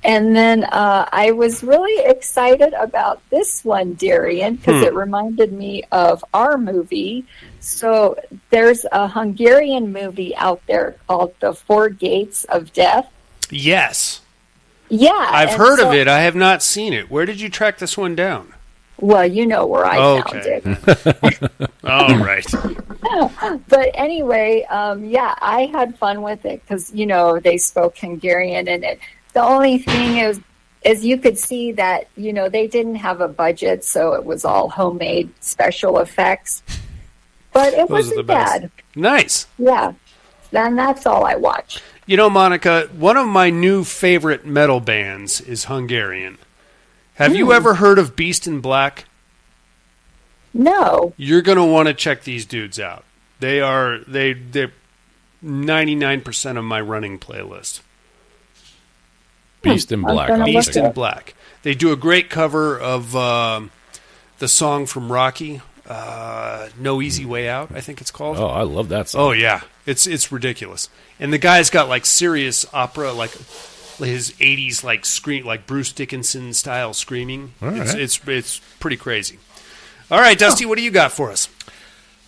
And then I was really excited about this one, Darian, because it reminded me of our movie. So there's a Hungarian movie out there called The Four Gates of Death. Yes. Yeah. I've heard of it. I have not seen it. Where did you track this one down? Well, you know where I found it. All right. But anyway, yeah, I had fun with it because, you know, they spoke Hungarian in it. The only thing is you could see that, you know, they didn't have a budget, so it was all homemade special effects. But it wasn't bad. Nice. Yeah. And that's all I watched. You know, Monica, one of my new favorite metal bands is Hungarian. Have you ever heard of Beast in Black? No. You're going to want to check these dudes out. They're 99% of my running playlist. Beast in Black. Beast in Black. They do a great cover of the song from Rocky, No Easy Way Out, I think it's called. Oh, I love that song. Oh, yeah. It's ridiculous. And the guy's got like serious opera, like his 80s like scream, like Bruce Dickinson style screaming. Right. It's pretty crazy. All right, Dusty, what do you got for us?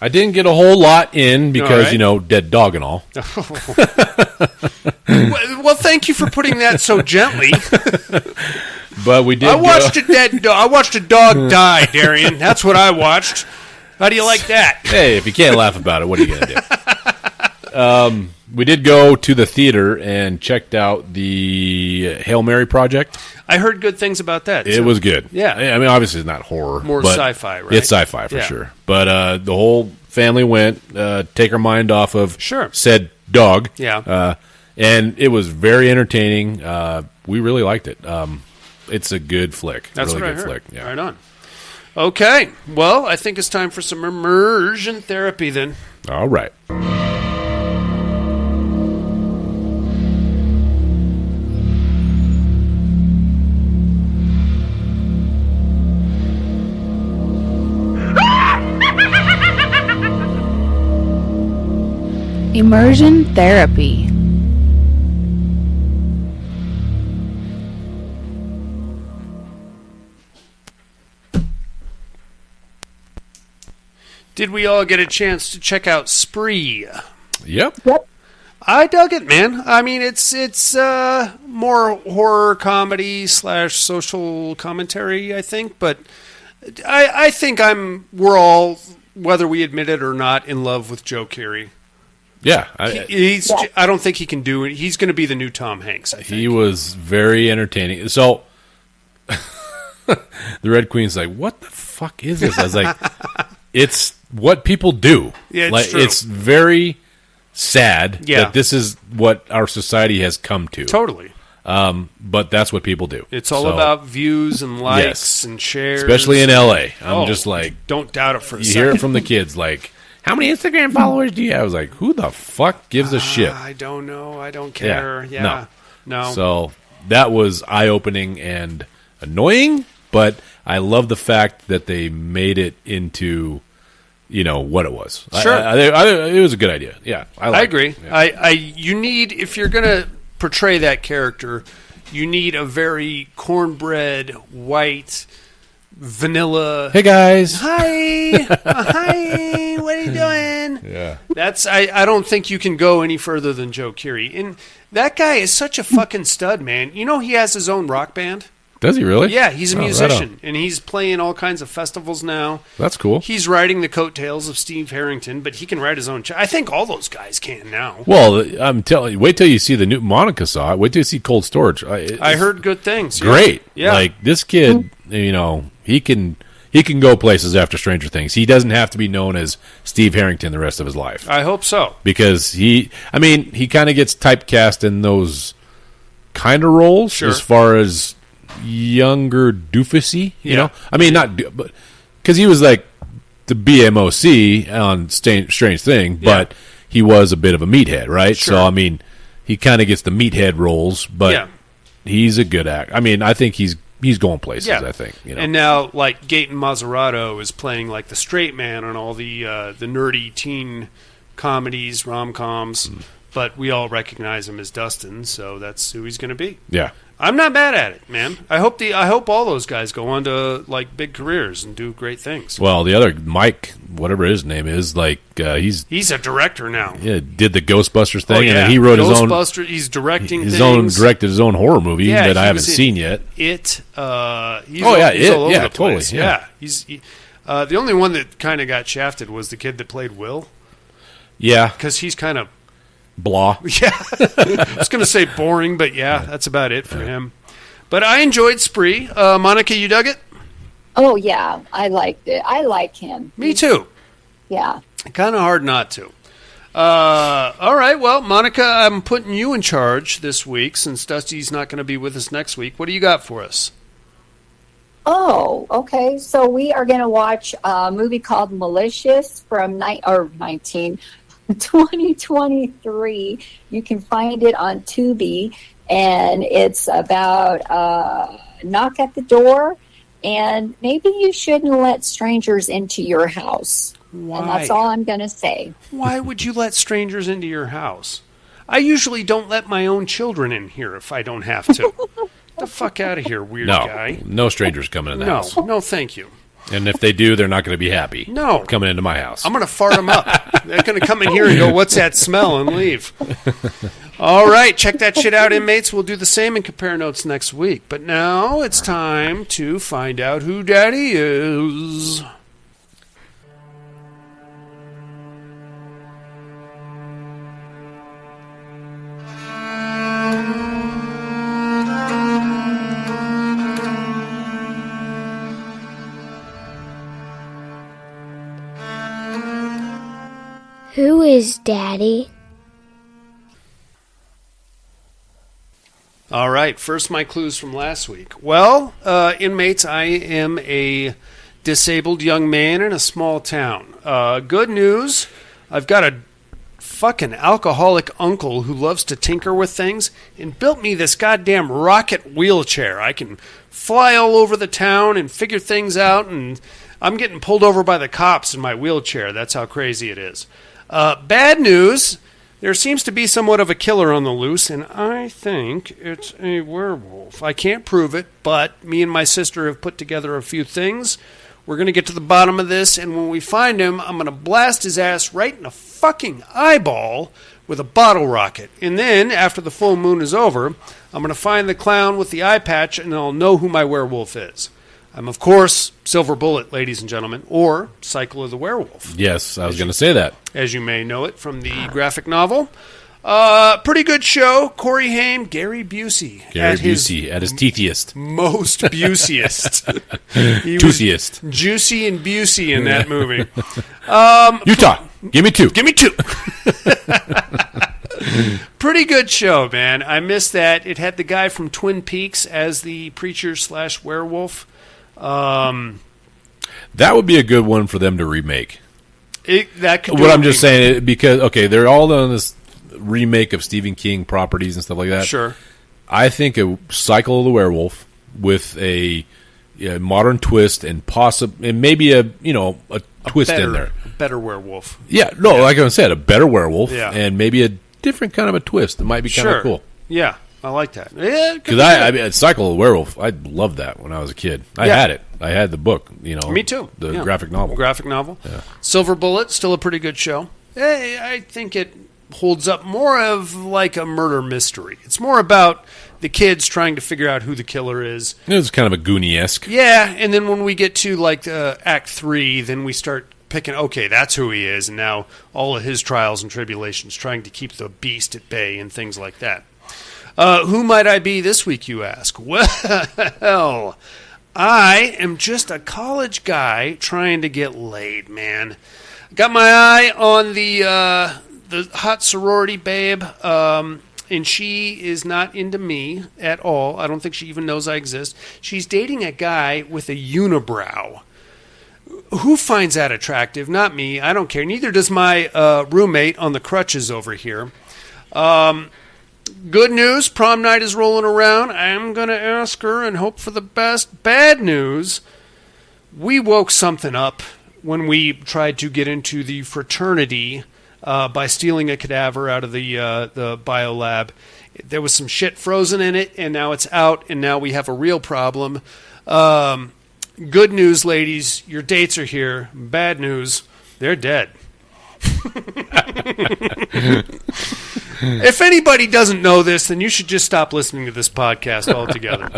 I didn't get a whole lot in because, right. you know, dead dog and all. Well, thank you for putting that so gently. But we did. I watched I watched a dog die, Darian. That's what I watched. How do you like that? Hey, if you can't laugh about it, what are you going to do? We did go to the theater and checked out the Hail Mary Project. I heard good things about that. It was good. Yeah. I mean, obviously it's not horror. More but sci-fi, right? It's sci-fi for sure. But the whole family went, take our mind off of said dog. Yeah. And it was very entertaining. We really liked it. It's a good flick. That's really what good I heard. Flick. Yeah. Right on. Okay. Well, I think it's time for some immersion therapy then. All right. Immersion therapy. Did we all get a chance to check out Spree? Yep. I dug it, man. I mean, it's more horror comedy / social commentary, I think. But I think we're all, whether we admit it or not, in love with Joe Keery. Yeah. I don't think he can do it. He's going to be the new Tom Hanks, I think. He was very entertaining. So the Red Queen's like, what the fuck is this? I was like, it's what people do. Yeah, it's true. It's very sad that this is what our society has come to. Totally. But that's what people do. It's all about views and likes and shares. Especially in L.A. I'm just like... Don't doubt it for a second. You hear it from the kids, like, how many Instagram followers do you have? I was like, who the fuck gives a shit? I don't know. I don't care. Yeah. No. So that was eye-opening and annoying, but I love the fact that they made it into, what it was. Sure. It was a good idea. Yeah, I agree. Yeah. You need, if you're going to portray that character, you need a very cornbread, white, vanilla. Hey guys. Hi. Hi. What are you doing? Yeah. That's I don't think you can go any further than Joe Keery. And that guy is such a fucking stud, man. He has his own rock band. Does he really? Yeah, he's a musician, right and he's playing all kinds of festivals now. That's cool. He's riding the coattails of Steve Harrington, but he can write his own. I think all those guys can now. Well, I'm telling you, wait till you see the new Monica saw it. Wait till you see Cold Storage. I heard good things. Great. Yeah. Like this kid, he can go places after Stranger Things. He doesn't have to be known as Steve Harrington the rest of his life. I hope so. Because he kind of gets typecast in those kind of roles as far as younger doofusy, not, but because he was like the BMOC on Strange Thing, but he was a bit of a meathead, right? Sure. So he kind of gets the meathead roles, but he's a good actor. I think he's going places. I think, And now, like Gaten Mazzarato is playing like the straight man on all the nerdy teen comedies, rom-coms, but we all recognize him as Dustin, so that's who he's going to be. Yeah. I'm not bad at it, man. I hope all those guys go on to like big careers and do great things. Well, the other Mike, whatever his name is, he's a director now. Yeah, did the Ghostbusters thing, and then he wrote his own. He's directing directed his own horror movie that I haven't seen yet. He's It, all over the place. Totally. Yeah. He's the only one that kind of got shafted was the kid that played Will. Yeah, because he's kind of blah. Yeah, I was going to say boring, but that's about it for him. But I enjoyed Spree. Monica, you dug it? Oh, yeah. I liked it. I like him. Me too. Yeah. Kind of hard not to. All right. Well, Monica, I'm putting you in charge this week since Dusty's not going to be with us next week. What do you got for us? Oh, okay. So we are going to watch a movie called Malicious from 2023. You can find it on Tubi, and it's about knock at the door, and maybe you shouldn't let strangers into your house. Why? And that's all I'm going to say. Why would you let strangers into your house? I usually don't let my own children in here if I don't have to. Get the fuck out of here, weird guy. No strangers coming in the house. No, thank you. And if they do, they're not going to be happy. No. Coming into my house. I'm going to fart them up. They're going to come in here and go, what's that smell, and leave. All right, check that shit out, inmates. We'll do the same and compare notes next week. But now it's time to find out who Daddy is. Who is Daddy? All right, first my clues from last week. Well, inmates, I am a disabled young man in a small town. Good news, I've got a fucking alcoholic uncle who loves to tinker with things and built me this goddamn rocket wheelchair. I can fly all over the town and figure things out, and I'm getting pulled over by the cops in my wheelchair. That's how crazy it is. Bad news, there seems to be somewhat of a killer on the loose, and I think it's a werewolf. I can't prove it, but me and my sister have put together a few things. We're going to get to the bottom of this, and when we find him, I'm going to blast his ass right in the fucking eyeball with a bottle rocket. And then, after the full moon is over, I'm going to find the clown with the eye patch, and I'll know who my werewolf is. I'm, of course, Silver Bullet, ladies and gentlemen, or Cycle of the Werewolf. Yes, I was going to say that. As you may know it from the graphic novel. Pretty good show. Corey Haim, Gary Busey. Gary Busey at his teethiest. Most Buseyest. He Juiciest. was juicy and Busey in that movie. Utah, give me two. Give me two. Pretty good show, man. I missed that. It had the guy from Twin Peaks as the preacher/werewolf. That would be a good one for them to remake. That could. What I'm just saying, because they're all on this remake of Stephen King properties and stuff like that. Sure. I think a Cycle of the Werewolf with a modern twist and maybe a twist in there. A better werewolf. Yeah, no, like I said, a better werewolf, Yeah. and maybe a different kind of a twist that might be kind of cool. Yeah, I like that. Yeah, because I mean, Cycle of the Werewolf, I loved that when I was a kid. I had it. I had the book. Me too. The graphic novel. Yeah. Silver Bullet, still a pretty good show. I think it holds up more of like a murder mystery. It's more about the kids trying to figure out who the killer is. It was kind of a Goonie-esque. Yeah, and then when we get to like Act 3, then we start picking, okay, that's who he is, and now all of his trials and tribulations, trying to keep the beast at bay and things like that. Who might I be this week, you ask? Well, I am just a college guy trying to get laid, man. Got my eye on the hot sorority babe, and she is not into me at all. I don't think she even knows I exist. She's dating a guy with a unibrow. Who finds that attractive? Not me. I don't care. Neither does my roommate on the crutches over here. Good news, prom night is rolling around. I'm going to ask her and hope for the best. Bad news, we woke something up when we tried to get into the fraternity by stealing a cadaver out of the biolab. There was some shit frozen in it, and now it's out, and now we have a real problem. Good news, ladies, your dates are here. Bad news, they're dead. If anybody doesn't know this, then you should just stop listening to this podcast altogether.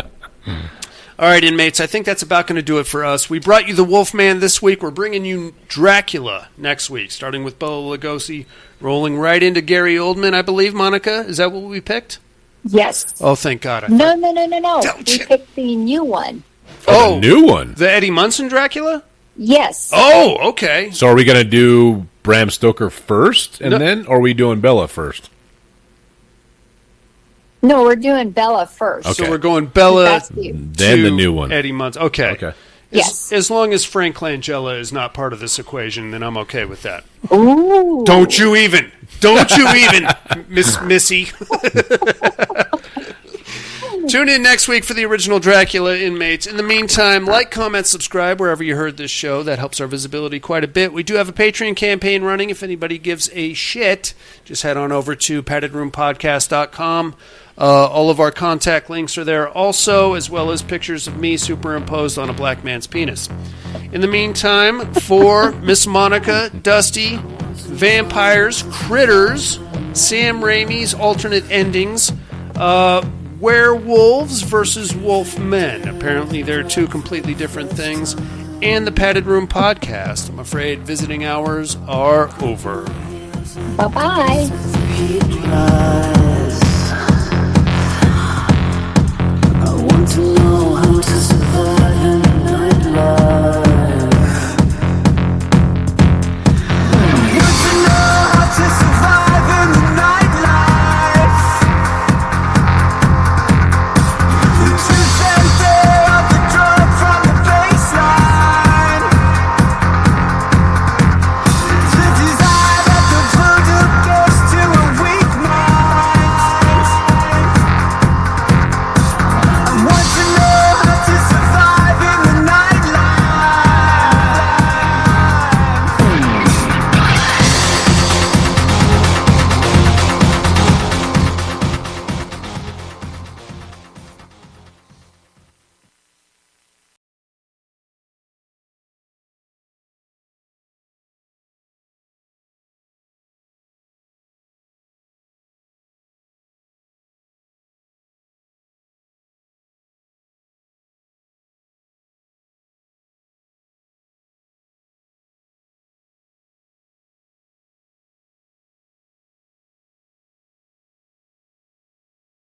All right, inmates, I think that's about going to do it for us. We brought you The Wolfman this week. We're bringing you Dracula next week, starting with Bela Lugosi, rolling right into Gary Oldman, I believe. Monica, is that what we picked? Yes. Oh, thank God. No. We picked the new one. Oh, the new one? The Eddie Munson Dracula? Yes. Oh, okay. So are we going to do Bram Stoker first, and then, or are we doing Bela first? No, we're doing Bela first. Okay. So we're going Bela, then the new one. Eddie Munson. Okay. Yes. As long as Frank Langella is not part of this equation, then I'm okay with that. Ooh. Don't you even, Miss Missy. Tune in next week for the original Dracula, inmates. In the meantime, like, comment, subscribe wherever you heard this show. That helps our visibility quite a bit. We do have a Patreon campaign running. If anybody gives a shit, just head on over to paddedroompodcast.com. All of our contact links are there also, as well as pictures of me superimposed on a black man's penis. In the meantime, for Miss Monica, Dusty, vampires, critters, Sam Raimi's alternate endings, werewolves versus wolfmen. Apparently they're two completely different things. And the Padded Room Podcast. I'm afraid visiting hours are over. Bye-bye. I want to know how to survive in the nightlife.